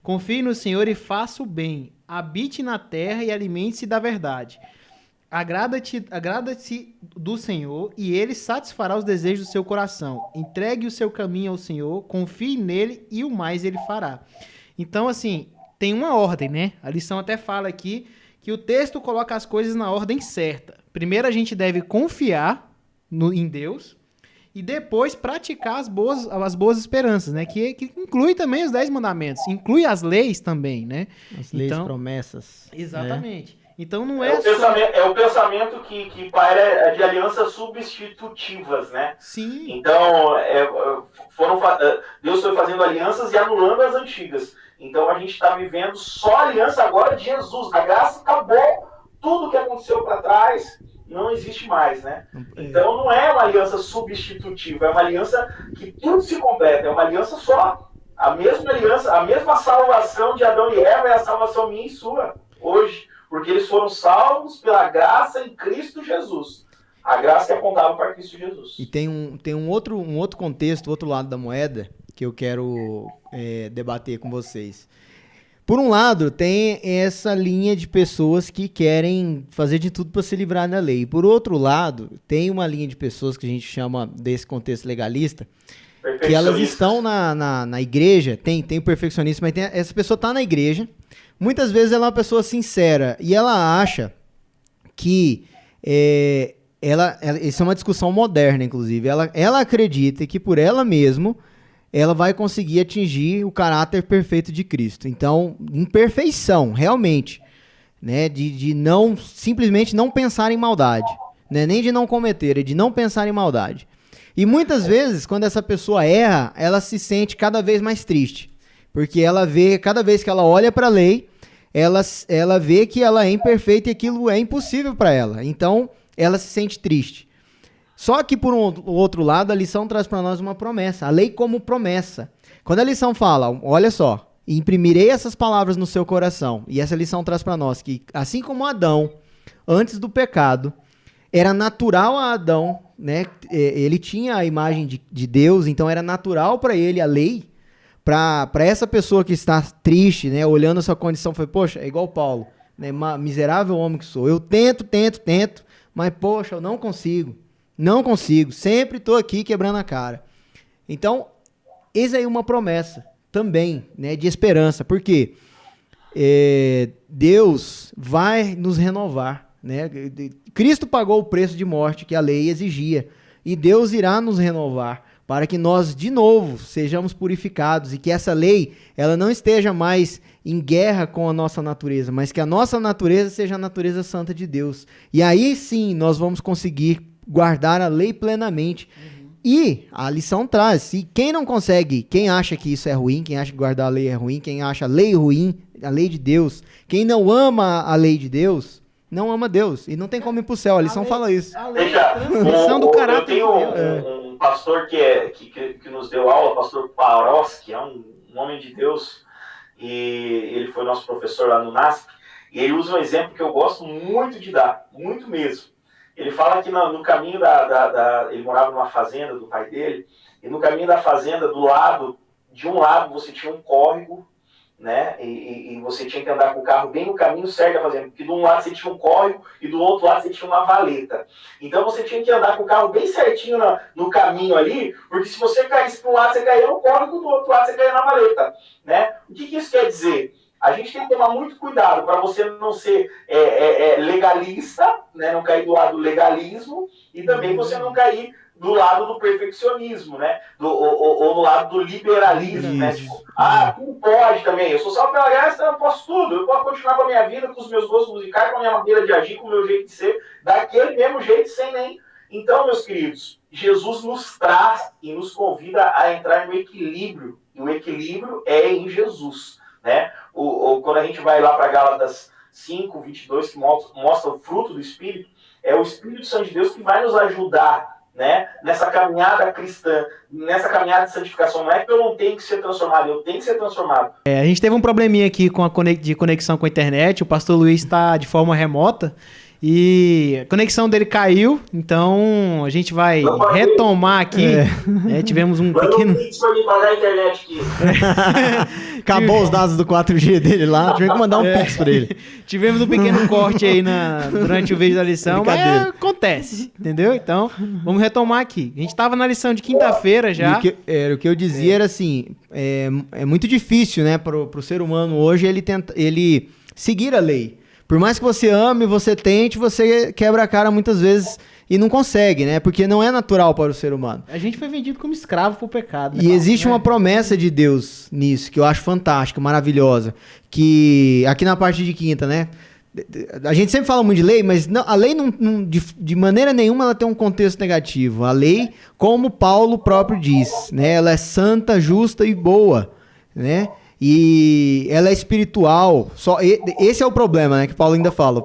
Confie no Senhor e faça o bem. Habite na terra e alimente-se da verdade. Agrada-te do Senhor e ele satisfará os desejos do seu coração. Entregue o seu caminho ao Senhor, confie nele e o mais ele fará. Então, assim, tem uma ordem, né? A lição até fala aqui que o texto coloca as coisas na ordem certa. Primeiro a gente deve confiar em Deus e depois praticar as boas esperanças, né? Que inclui também os 10 mandamentos, inclui as leis também, né? As leis, promessas. Exatamente. Né? Então não é o pensamento que para de alianças substitutivas, né? Sim. Então, Deus foi fazendo alianças e anulando as antigas. Então a gente está vivendo só a aliança agora de Jesus. A graça acabou, tudo que aconteceu para trás não existe mais, né? Então não é uma aliança substitutiva, é uma aliança que tudo se completa, é uma aliança só. A mesma aliança, a mesma salvação de Adão e Eva é a salvação minha e sua, hoje. Porque eles foram salvos pela graça em Cristo Jesus. A graça que apontava para Cristo Jesus. E tem um outro contexto, outro lado da moeda, que eu quero debater com vocês. Por um lado, tem essa linha de pessoas que querem fazer de tudo para se livrar da lei. Por outro lado, tem uma linha de pessoas que a gente chama desse contexto legalista, que elas estão na igreja, tem o perfeccionista, mas essa pessoa está na igreja. Muitas vezes ela é uma pessoa sincera e ela acha que isso é uma discussão moderna, inclusive. Ela acredita que por ela mesma ela vai conseguir atingir o caráter perfeito de Cristo. Então, em perfeição, realmente, né, de não simplesmente não pensar em maldade, né, nem de não cometer, é de não pensar em maldade. E muitas vezes, quando essa pessoa erra, ela se sente cada vez mais triste. Porque ela vê, cada vez que ela olha para a lei, ela vê que ela é imperfeita e aquilo é impossível para ela. Então, ela se sente triste. Só que, por outro lado, a lição traz para nós uma promessa. A lei como promessa. Quando a lição fala, olha só, imprimirei essas palavras no seu coração. E essa lição traz para nós que, assim como Adão, antes do pecado, era natural a Adão, né? Ele tinha a imagem de Deus, então era natural para ele a lei. Para essa pessoa que está triste, né? Olhando a sua condição, foi, poxa, é igual Paulo, né? Miserável homem que sou. Eu tento, mas, poxa, eu não consigo. Não consigo. Sempre estou aqui quebrando a cara. Então, eis aí uma promessa também, né, de esperança. Porque Deus vai nos renovar, né? Cristo pagou o preço de morte que a lei exigia. E Deus irá nos renovar para que nós, de novo, sejamos purificados e que essa lei ela não esteja mais em guerra com a nossa natureza, mas que a nossa natureza seja a natureza santa de Deus. E aí sim nós vamos conseguir guardar a lei plenamente. E a lição traz, se quem não consegue, quem acha que isso é ruim, quem acha que guardar a lei é ruim, quem acha a lei ruim, a lei de Deus, quem não ama a lei de Deus, não ama Deus. E não tem como ir pro céu, a lição fala isso. A lei é a transmissão do caráter de Deus. Eu tenho um pastor que nos deu aula, o pastor Paros, que é um homem de Deus, e ele foi nosso professor lá no NASP, e ele usa um exemplo que eu gosto muito de dar, muito mesmo. Ele fala que no caminho ele morava numa fazenda do pai dele, e no caminho da fazenda, de um lado você tinha um córrego, né? E você tinha que andar com o carro bem no caminho certo da fazenda, porque de um lado você tinha um córrego e do outro lado você tinha uma valeta. Então você tinha que andar com o carro bem certinho no caminho ali, porque se você caísse para um lado você caía no córrego, do outro lado você caía na valeta, né? O que isso quer dizer? A gente tem que tomar muito cuidado para você não ser legalista, né? Não cair do lado do legalismo, e também você não cair do lado do perfeccionismo, né? Ou do lado do liberalismo, né? Tipo, tudo pode também. Eu sou salvo pela graça, eu posso tudo. Eu posso continuar com a minha vida, com os meus gostos musicais, com a minha maneira de agir, com o meu jeito de ser, daquele mesmo jeito, sem nem... Então, meus queridos, Jesus nos traz e nos convida a entrar no equilíbrio. E o equilíbrio é em Jesus, né? Quando a gente vai lá para Gálatas 5, 22, que mostra o fruto do Espírito, é o Espírito Santo de Deus que vai nos ajudar, né, nessa caminhada cristã, nessa caminhada de santificação. Não é que eu não tenho que ser transformado, eu tenho que ser transformado. A gente teve um probleminha aqui de conexão com a internet, o pastor Luiz está de forma remota e a conexão dele caiu, então a gente vai retomar aqui. Tivemos um pequeno... Pra mim pagar a internet aqui. Acabou os dados do 4G dele lá, tive que mandar um pix pra ele. Tivemos um pequeno corte aí durante o vídeo da lição, mas acontece, entendeu? Então, vamos retomar aqui. A gente estava na lição de quinta-feira já. O que eu dizia era assim, é muito difícil, né, pro ser humano hoje ele seguir a lei. Por mais que você ame, você tente, você quebra a cara muitas vezes e não consegue, né? Porque não é natural para o ser humano. A gente foi vendido como escravo pro pecado. E existe uma promessa de Deus nisso, que eu acho fantástica, maravilhosa. Que aqui na parte de quinta, né? A gente sempre fala muito de lei, mas a lei de maneira nenhuma ela tem um contexto negativo. A lei, como Paulo próprio diz, né? Ela é santa, justa e boa, né? E ela é espiritual. Esse é o problema, né? Que Paulo ainda fala.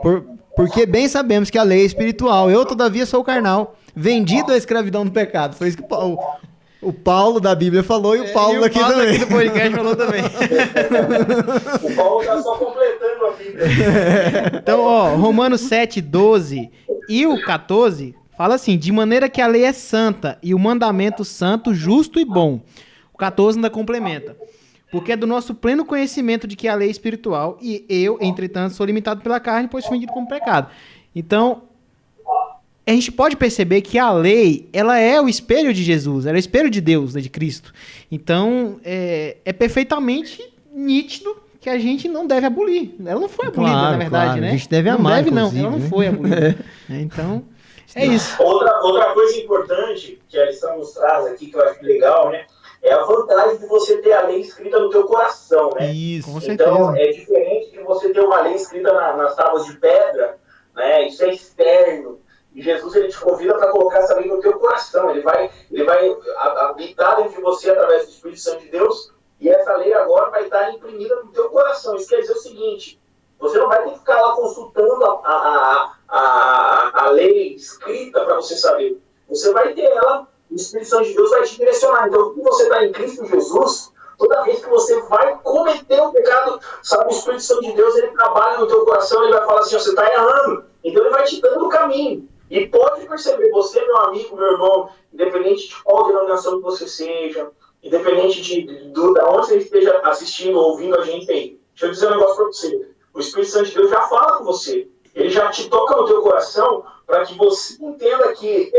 Porque bem sabemos que a lei é espiritual. Eu, todavia, sou carnal, vendido à escravidão do pecado. Foi isso que o Paulo da Bíblia falou e o Paulo daqui também. O Paulo aqui do podcast falou também. O Paulo está só completando a Bíblia. Então, Romanos 7, 12 e o 14 fala assim: de maneira que a lei é santa e o mandamento santo, justo e bom. O 14 ainda complementa. Porque é do nosso pleno conhecimento de que a lei é espiritual e eu, entretanto, sou limitado pela carne, pois fui vendido como pecado. Então, a gente pode perceber que a lei, ela é o espelho de Jesus, ela é o espelho de Deus, né, de Cristo. Então, é perfeitamente nítido que a gente não deve abolir. Ela não foi abolida, na verdade, né? A gente deve amar, ela não foi abolida. Então, é isso. Outra coisa importante que a lição nos traz aqui, que eu acho legal, né? É a vantagem de você ter a lei escrita no teu coração, né? Isso, com certeza. Então, é diferente de você ter uma lei escrita nas tábuas de pedra, né? Isso é externo. E Jesus, ele te convida para colocar essa lei no teu coração. Ele vai habitar dentro de você através do Espírito Santo de Deus, e essa lei agora vai estar imprimida no teu coração. Isso quer dizer o seguinte: Você não vai ter que ficar lá consultando a lei escrita para você saber. Você vai ter ela, o Espírito Santo de Deus vai te direcionar. Então, quando você está em Cristo Jesus, toda vez que você vai cometer um pecado, sabe, o Espírito Santo de Deus, ele trabalha no teu coração, ele vai falar assim, você está errando. Então, ele vai te dando o caminho. E pode perceber, você, meu amigo, meu irmão, independente de qual denominação que você seja, independente de onde você esteja assistindo ou ouvindo a gente aí, deixa eu dizer um negócio para você. O Espírito Santo de Deus já fala com você. Ele já te toca no teu coração para que você entenda que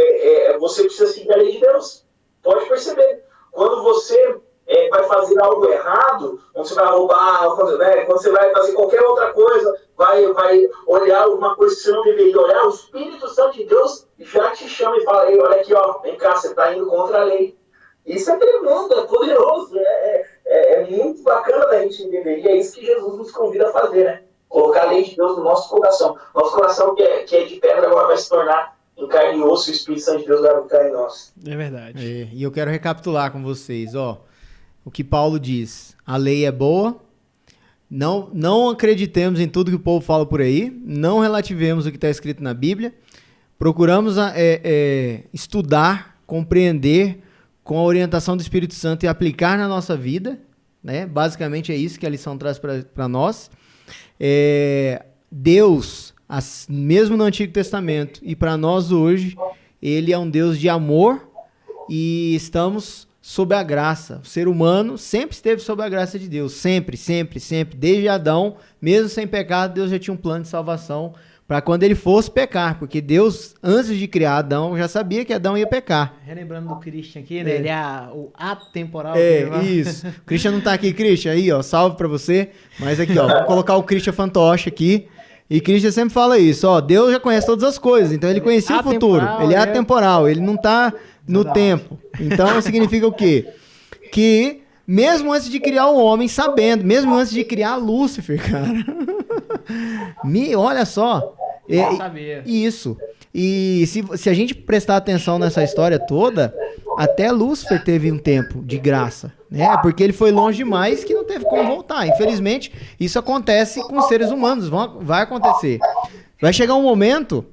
você precisa seguir a lei de Deus. Pode perceber. Quando você vai fazer algo errado, quando você vai roubar, quando você vai fazer qualquer outra coisa, vai olhar alguma coisa que você não deveria olhar, o Espírito Santo de Deus já te chama e fala, ei, olha aqui, ó, vem cá, você está indo contra a lei. Isso é tremendo, é poderoso, é muito bacana da gente entender. E é isso que Jesus nos convida a fazer, né? Colocar a lei de Deus no nosso coração. Nosso coração que é de pedra agora vai se tornar em carne e osso, e o Espírito Santo de Deus vai habitar em nós. É verdade. E eu quero recapitular com vocês, ó. O que Paulo diz, a lei é boa, não acreditemos em tudo que o povo fala por aí, não relativemos o que está escrito na Bíblia, procuramos estudar, compreender com a orientação do Espírito Santo e aplicar na nossa vida, né? Basicamente é isso que a lição traz para nós. Deus, mesmo no Antigo Testamento e para nós hoje, ele é um Deus de amor e estamos sob a graça. O ser humano sempre esteve sob a graça de Deus. Sempre, sempre, sempre. Desde Adão, mesmo sem pecado, Deus já tinha um plano de salvação para quando ele fosse pecar. Porque Deus, antes de criar Adão, já sabia que Adão ia pecar. Relembrando do Christian aqui, né? Ele é o atemporal. Isso. O Christian não tá aqui, Christian. Aí, ó, salve para você. Mas aqui, ó, vamos colocar o Christian fantoche aqui. E Christian sempre fala isso, ó, Deus já conhece todas as coisas, então ele conhecia o futuro. Ele é atemporal, ele não tá no tempo. Então significa o quê? Que mesmo antes de criar o homem, sabendo, mesmo antes de criar Lúcifer, cara. Olha só. Sabia. Isso. E se a gente prestar atenção nessa história toda, até Lúcifer teve um tempo de graça, né? Porque ele foi longe demais que não teve como voltar. Infelizmente, isso acontece com os seres humanos. Vai acontecer. Vai chegar um momento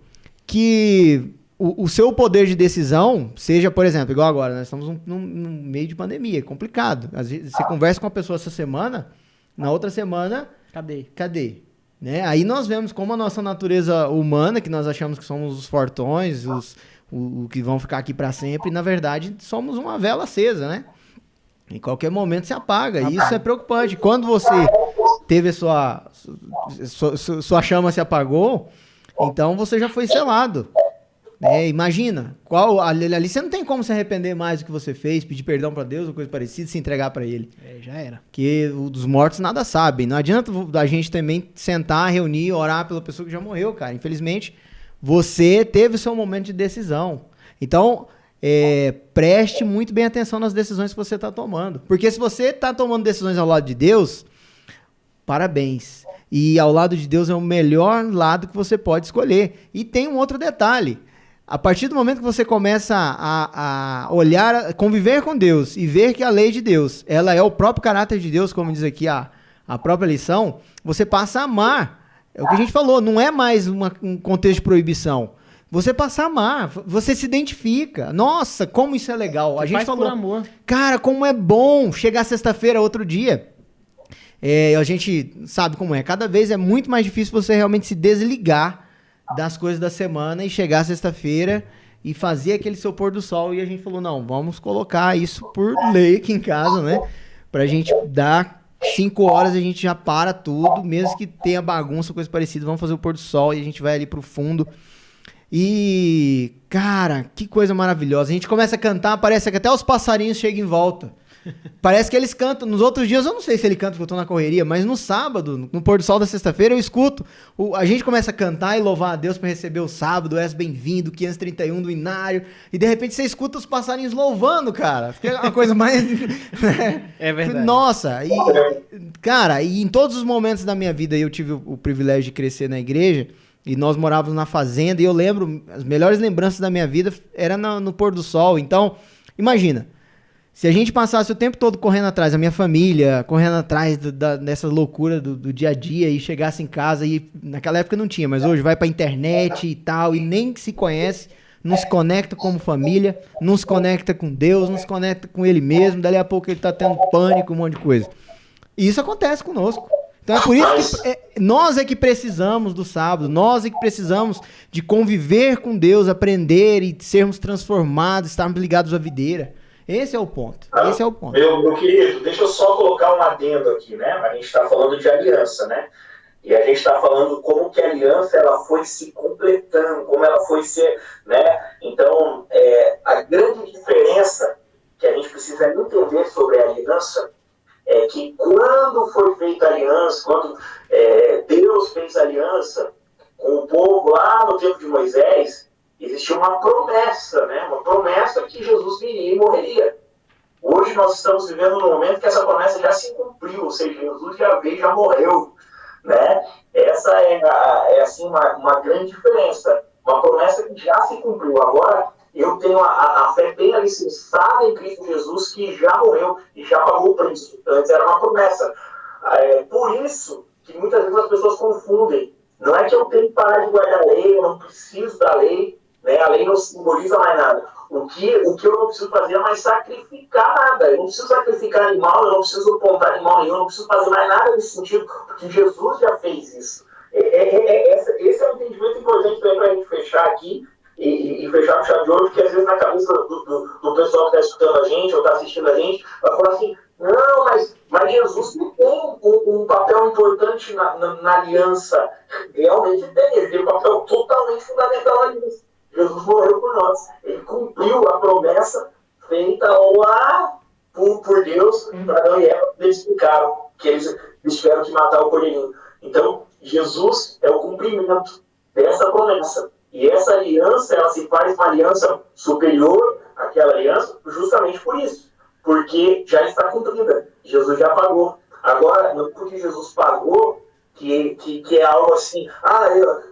que o seu poder de decisão seja, por exemplo, igual agora, nós estamos num meio de pandemia, é complicado. Às vezes você conversa com uma pessoa essa semana, na outra semana, cadê? Né? Aí nós vemos como a nossa natureza humana, que nós achamos que somos os fortões, os que vão ficar aqui para sempre, na verdade somos uma vela acesa, né? Em qualquer momento se apaga, e isso é preocupante. Quando você teve sua chama se apagou, então você já foi selado. Imagina, ali você não tem como se arrepender mais do que você fez, pedir perdão para Deus ou coisa parecida, se entregar para Ele. Já era. Porque dos mortos nada sabem. Não adianta a gente também sentar, reunir, orar pela pessoa que já morreu, cara. Infelizmente, você teve o seu momento de decisão. Então, preste muito bem atenção nas decisões que você está tomando. Porque se você está tomando decisões ao lado de Deus, parabéns. E ao lado de Deus é o melhor lado que você pode escolher. E tem um outro detalhe. A partir do momento que você começa a olhar, conviver com Deus e ver que a lei de Deus, ela é o próprio caráter de Deus, como diz aqui a própria lição, você passa a amar. É o que a gente falou, não é mais um contexto de proibição. Você passa a amar, você se identifica. Nossa, como isso é legal. A gente faz falou, por amor. Cara, como é bom chegar sexta-feira, outro dia. A gente sabe como é. Cada vez é muito mais difícil você realmente se desligar das coisas da semana e chegar sexta-feira e fazer aquele seu pôr do sol. E a gente falou, não, vamos colocar isso por lei aqui em casa, né? Pra gente dar 5 horas, a gente já para tudo, mesmo que tenha bagunça, coisa parecida, vamos fazer o pôr do sol e a gente vai ali pro fundo. E, cara, que coisa maravilhosa. A gente começa a cantar, parece que até os passarinhos chegam em volta. Parece que eles cantam. Nos outros dias, eu não sei se ele canta porque eu tô na correria, mas no sábado, no pôr do sol da sexta-feira, eu escuto. A gente começa a cantar e louvar a Deus para receber o sábado, és bem-vindo, 531 do Inário, e de repente você escuta os passarinhos louvando, cara. Fica uma coisa mais... É verdade. Nossa, cara, e em todos os momentos da minha vida eu tive o privilégio de crescer na igreja, e nós morávamos na fazenda, e eu lembro, as melhores lembranças da minha vida eram no pôr do sol. Então, imagina, Se a gente passasse o tempo todo correndo atrás da minha família, correndo atrás dessa loucura do dia a dia e chegasse em casa e naquela época não tinha, mas hoje vai pra internet e tal e nem se conhece, não se conecta como família, não se conecta com Deus, não se conecta com ele mesmo, dali a pouco ele tá tendo pânico, um monte de coisa. E isso acontece conosco. Então é por isso que nós é que precisamos do sábado, nós é que precisamos de conviver com Deus, aprender e sermos transformados, estarmos ligados à videira. Esse é o ponto. Esse é o ponto. Meu querido, deixa eu só colocar um adendo aqui, né? A gente está falando de aliança, né? E a gente está falando como que a aliança ela foi se completando, como ela foi ser, né? Então, a grande diferença que a gente precisa entender sobre a aliança é que quando foi feita a aliança, quando Deus fez aliança com o povo lá no tempo de Moisés, existia uma promessa, né? Uma promessa que Jesus viria e morreria. Hoje nós estamos vivendo num momento que essa promessa já se cumpriu, ou seja, Jesus já veio, já morreu, né? Essa é assim, uma grande diferença. Uma promessa que já se cumpriu. Agora, eu tenho a fé bem alicerçada em Cristo Jesus, que já morreu e já pagou o preço. Antes era uma promessa. Por isso que muitas vezes as pessoas confundem. Não é que eu tenho que parar de guardar a lei, eu não preciso da lei, né? A lei não simboliza mais nada. O que eu não preciso fazer é mais sacrificar nada. Eu não preciso sacrificar animal, eu não preciso apontar animal nenhum, eu não preciso fazer mais nada nesse sentido, porque Jesus já fez isso. Esse é um entendimento importante para a gente fechar aqui e fechar com chave de ouro, porque às vezes na cabeça do pessoal que está escutando a gente ou está assistindo a gente, vai falar assim, não, mas Jesus tem um papel importante na aliança. Realmente tem, ele tem um papel totalmente fundamental na aliança. Jesus morreu por nós. Ele cumpriu a promessa feita lá por Deus para Adão e Eva. Eles explicaram que eles tiveram que matar o cordeirinho. Então, Jesus é o cumprimento dessa promessa. E essa aliança, ela se faz uma aliança superior àquela aliança justamente por isso. Porque já está cumprida. Jesus já pagou. Agora, não porque Jesus pagou, que é algo assim,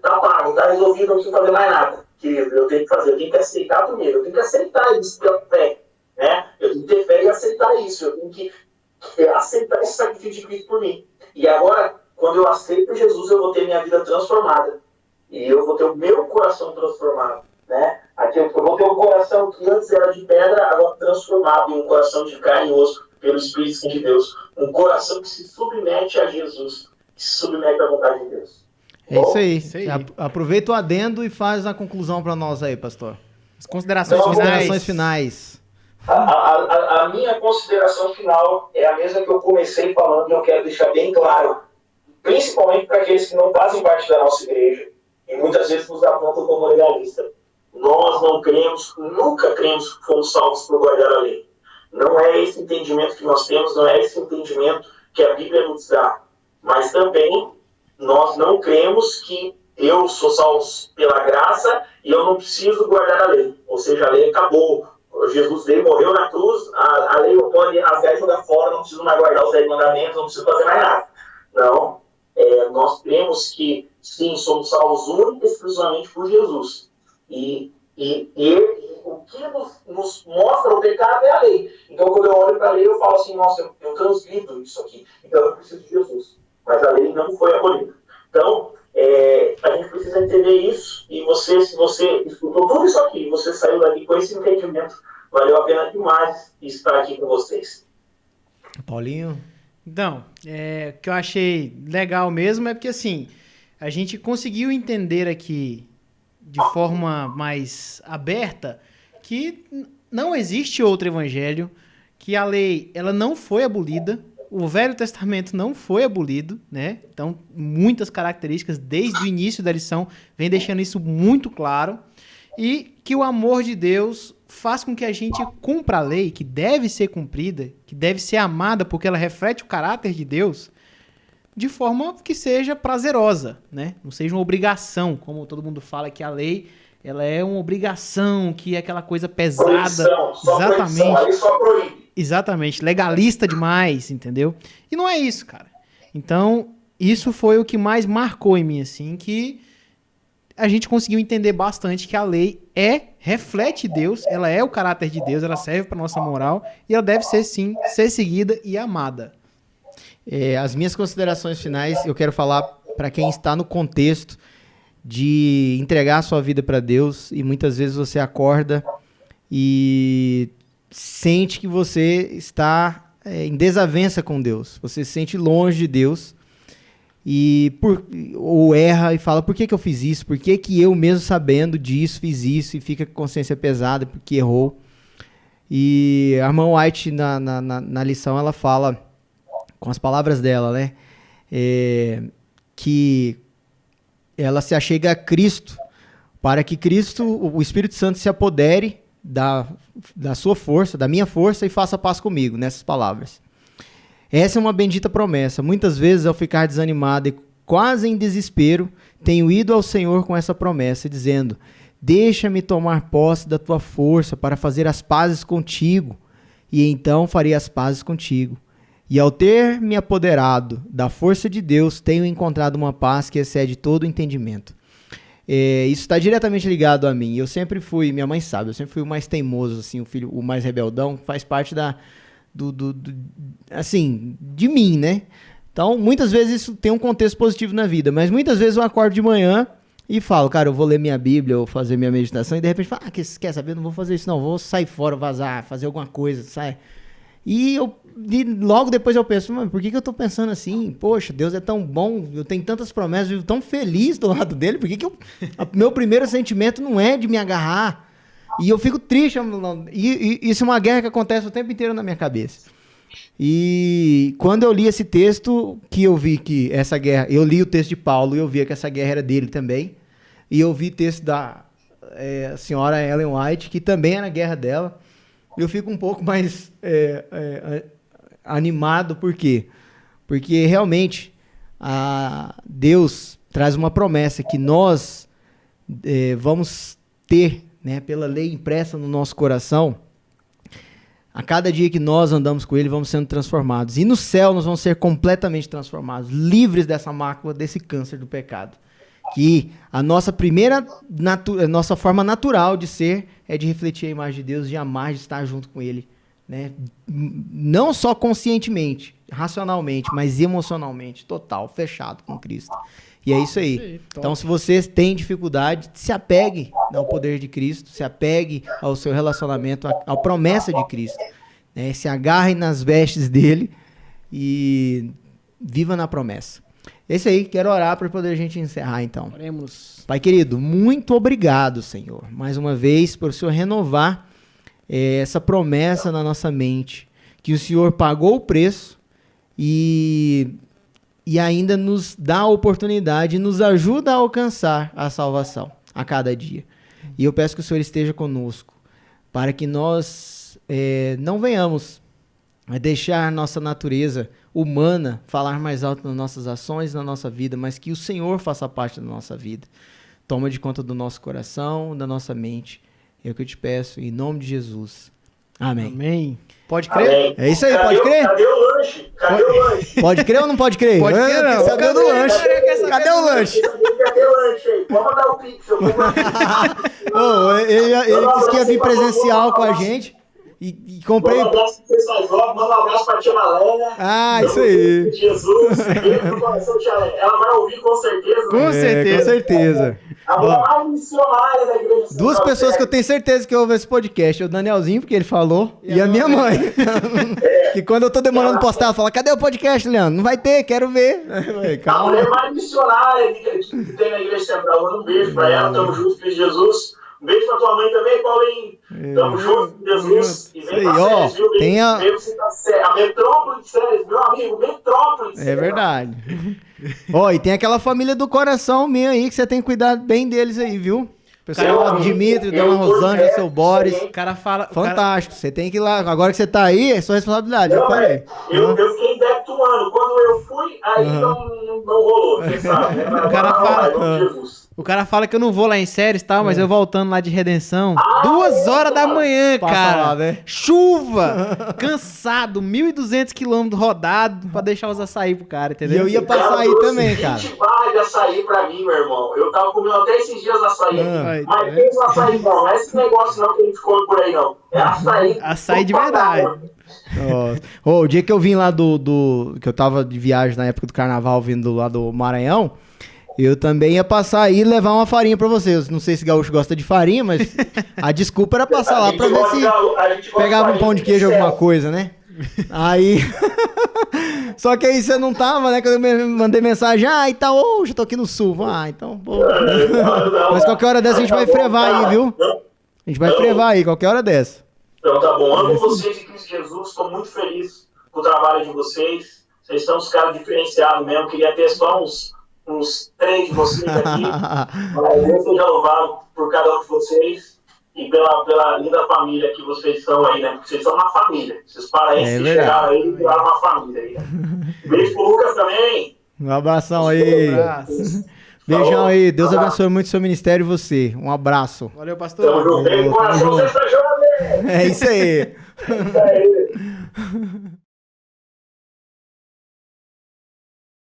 tá pago, tá resolvido, não preciso fazer mais nada. Querido, eu tenho que fazer, eu tenho que aceitar primeiro, eu tenho que aceitar isso pela fé, né? Eu tenho que ter fé e aceitar isso, eu tenho que aceitar esse sacrifício de Cristo por mim. E agora, quando eu aceito Jesus, eu vou ter minha vida transformada. E eu vou ter o meu coração transformado, né? Aqui eu vou ter um coração que antes era de pedra, agora transformado em um coração de carne e osso pelo Espírito Santo de Deus. Um coração que se submete a Jesus, que se submete à vontade de Deus. É isso aí. Aproveita o adendo e faz a conclusão para nós aí, pastor. As considerações finais. A minha consideração final é a mesma que eu comecei falando e eu quero deixar bem claro, principalmente para aqueles que não fazem parte da nossa igreja e muitas vezes nos apontam como legalista. Nós não cremos, nunca cremos que fomos salvos por guardar a lei. Não é esse entendimento que nós temos, não é esse entendimento que a Bíblia nos dá. Mas também nós não cremos que eu sou salvo pela graça e eu não preciso guardar a lei. Ou seja, a lei acabou. Jesus veio, morreu na cruz, a lei pode rasgar e jogar fora, não preciso mais guardar os 10 mandamentos, não preciso fazer mais nada. Não. Nós cremos que, sim, somos salvos única e exclusivamente por Jesus. E o que nos mostra o pecado é a lei. Então, quando eu olho para a lei, eu falo assim, nossa, eu transgrido isso aqui. Então, eu preciso de Jesus. Mas a lei não foi abolida. Então, a gente precisa entender isso. E se você escutou tudo isso aqui, você saiu daqui com esse entendimento, valeu a pena demais estar aqui com vocês. Paulinho? Então, o que eu achei legal mesmo é porque, assim, a gente conseguiu entender aqui de forma mais aberta que não existe outro evangelho, que a lei ela não foi abolida, o Velho Testamento não foi abolido, né? Então, muitas características desde o início da lição vem deixando isso muito claro, e que o amor de Deus faz com que a gente cumpra a lei, que deve ser cumprida, que deve ser amada porque ela reflete o caráter de Deus, de forma que seja prazerosa, né? Não seja uma obrigação, como todo mundo fala que a lei ela é uma obrigação, que é aquela coisa pesada. Proibição, exatamente. Aí só proíbe. Exatamente, legalista demais, entendeu? E não é isso, cara. Então, isso foi o que mais marcou em mim, assim, que a gente conseguiu entender bastante que a lei reflete Deus, ela é o caráter de Deus, ela serve para nossa moral e ela deve ser, sim, ser seguida e amada. As minhas considerações finais, eu quero falar para quem está no contexto de entregar a sua vida para Deus e muitas vezes você acorda e sente que você está em desavença com Deus, você se sente longe de Deus ou erra e fala, por que eu fiz isso? Por que eu mesmo sabendo disso fiz isso e fica com consciência pesada porque errou? E a irmã White na lição ela fala com as palavras dela, né? Que ela se achega a Cristo, para que Cristo, o Espírito Santo, se apodere da sua força, da minha força, e faça paz comigo, nessas palavras. Essa é uma bendita promessa. Muitas vezes, ao ficar desanimado e quase em desespero, tenho ido ao Senhor com essa promessa, dizendo, deixa-me tomar posse da tua força para fazer as pazes contigo, e então farei as pazes contigo. E ao ter me apoderado da força de Deus, tenho encontrado uma paz que excede todo o entendimento. Isso está diretamente ligado a mim. Eu sempre fui, minha mãe sabe, eu sempre fui o mais teimoso, assim, o mais rebeldão, faz parte de mim, né? Então, muitas vezes isso tem um contexto positivo na vida, mas muitas vezes eu acordo de manhã e falo, cara, eu vou ler minha Bíblia ou fazer minha meditação, e de repente falo, quer saber, eu não vou fazer isso não, vou sair fora, vazar, fazer alguma coisa, sai. E logo depois eu penso, mas por que eu tô pensando assim? Poxa, Deus é tão bom, eu tenho tantas promessas, eu vivo tão feliz do lado dele, por que meu primeiro sentimento não é de me agarrar? E eu fico triste, e isso é uma guerra que acontece o tempo inteiro na minha cabeça. E quando eu li esse texto, que eu vi que essa guerra, eu li o texto de Paulo e eu via que essa guerra era dele também, e eu vi o texto da senhora Ellen White, que também era a guerra dela, eu fico um pouco mais animado, por quê? Porque realmente Deus traz uma promessa que nós vamos ter, né, pela lei impressa no nosso coração. A cada dia que nós andamos com Ele, vamos sendo transformados. E no céu nós vamos ser completamente transformados, livres dessa mácula, desse câncer do pecado. Que a nossa nossa forma natural de ser é de refletir a imagem de Deus, de amar, de estar junto com Ele, né? Não só conscientemente, racionalmente, mas emocionalmente, total, fechado com Cristo. E é isso aí. Então, se você tem dificuldade, se apegue ao poder de Cristo, se apegue ao seu relacionamento, à promessa de Cristo, né? Se agarre nas vestes dele e viva na promessa. É isso aí, quero orar para poder a gente encerrar então. Oremos. Pai querido, muito obrigado, Senhor, mais uma vez, por o Senhor renovar essa promessa na nossa mente, que o Senhor pagou o preço e ainda nos dá a oportunidade, nos ajuda a alcançar a salvação a cada dia. E eu peço que o Senhor esteja conosco, para que nós não venhamos a deixar nossa natureza humana falar mais alto nas nossas ações, na nossa vida, mas que o Senhor faça parte da nossa vida. Toma de conta do nosso coração, da nossa mente. É o que eu te peço, em nome de Jesus. Amém. Amém. Pode crer? Amém. É isso aí, pode crer? Cadê o lanche? Cadê o lanche? Pode crer ou não pode crer? Pode crer, não. Cadê o lanche? Cadê o lanche? Cadê o lanche aí? Vamos mandar o Pix. Eu vou mandar. Ele disse que ia vir presencial com a gente. E comprei. Manda um abraço pro pessoal jovem, manda um abraço pra tia Malena. Ah, isso aí. Jesus, beijo no coração, tia Malena. Ela vai ouvir com certeza. Com certeza. Com certeza. A mulher missionária da igreja. Duas pessoas que eu tenho certeza que ouvem esse podcast. O Danielzinho, porque ele falou, e a minha mãe. Que quando eu tô demorando a postar, ela fala, cadê o podcast, Leandro? Não vai ter, quero ver. A mulher mais missionária que tem na igreja central. Manda um beijo pra ela, tamo junto, filho de Jesus. Um beijo pra tua mãe também, Paulinho. Tamo junto, Jesus. E vem pra Séries, viu? Vem a metrópole de Séries, meu amigo, metrópole de Séries. É verdade. E tem aquela família do coração minha aí, que você tem que cuidar bem deles aí, viu? Pessoal, Dimitri, Dona Rosângela, seu Boris. O cara fala... Fantástico, você tem que ir lá. Agora que você tá aí, é sua responsabilidade, eu falei. Eu fiquei em débito um ano. Quando eu fui, aí não não rolou, quem sabe, né? O cara fala- Vai, vamos, Jesus. O cara fala que eu não vou lá em séries e tal, mas eu voltando lá de Redenção, 2 horas da manhã, Passa cara. lá, né? Chuva, cansado, 1.200 quilômetros rodado pra deixar os açaí pro cara, E entendeu? eu ia passar aí trouxe também, cara. 20 barras de açaí pra mim, meu irmão. Eu tava comendo até esses dias açaí aqui. Ai, Mas tá tem açaí bom, não é esse negócio não que a gente come por aí, não. É açaí. Açaí de verdade. Nossa. Ô, o dia que eu vim lá que eu tava de viagem na época do carnaval, vindo lá do Maranhão, eu também ia passar aí e levar uma farinha pra vocês. Não sei se gaúcho gosta de farinha, mas a desculpa era passar lá pra ver se pegava um pão de queijo, alguma coisa, né? Aí. Só que aí você não tava, né? Quando eu me mandei mensagem, e tal, hoje eu tô aqui no sul. Então, pô. Mas qualquer hora dessa a gente vai frevar aí, viu? A gente vai frevar aí, qualquer hora dessa. Então tá bom. Amo vocês em Cristo Jesus. Estou muito feliz com o trabalho de vocês. Vocês são uns caras diferenciados mesmo. Queria ter só uns 3 de vocês aqui. Mas Deus seja louvado por cada um de vocês e pela linda família que vocês são aí, né? Porque vocês são uma família. Esses paraenses que chegaram aí e viraram uma família aí, né? Beijo pro Lucas também. Um abração aí. Beijão aí. Deus abençoe muito o seu ministério e você. Um abraço. Valeu, pastor. Tamo junto. Beijo, coração, sexta jovem. É isso aí. É isso aí.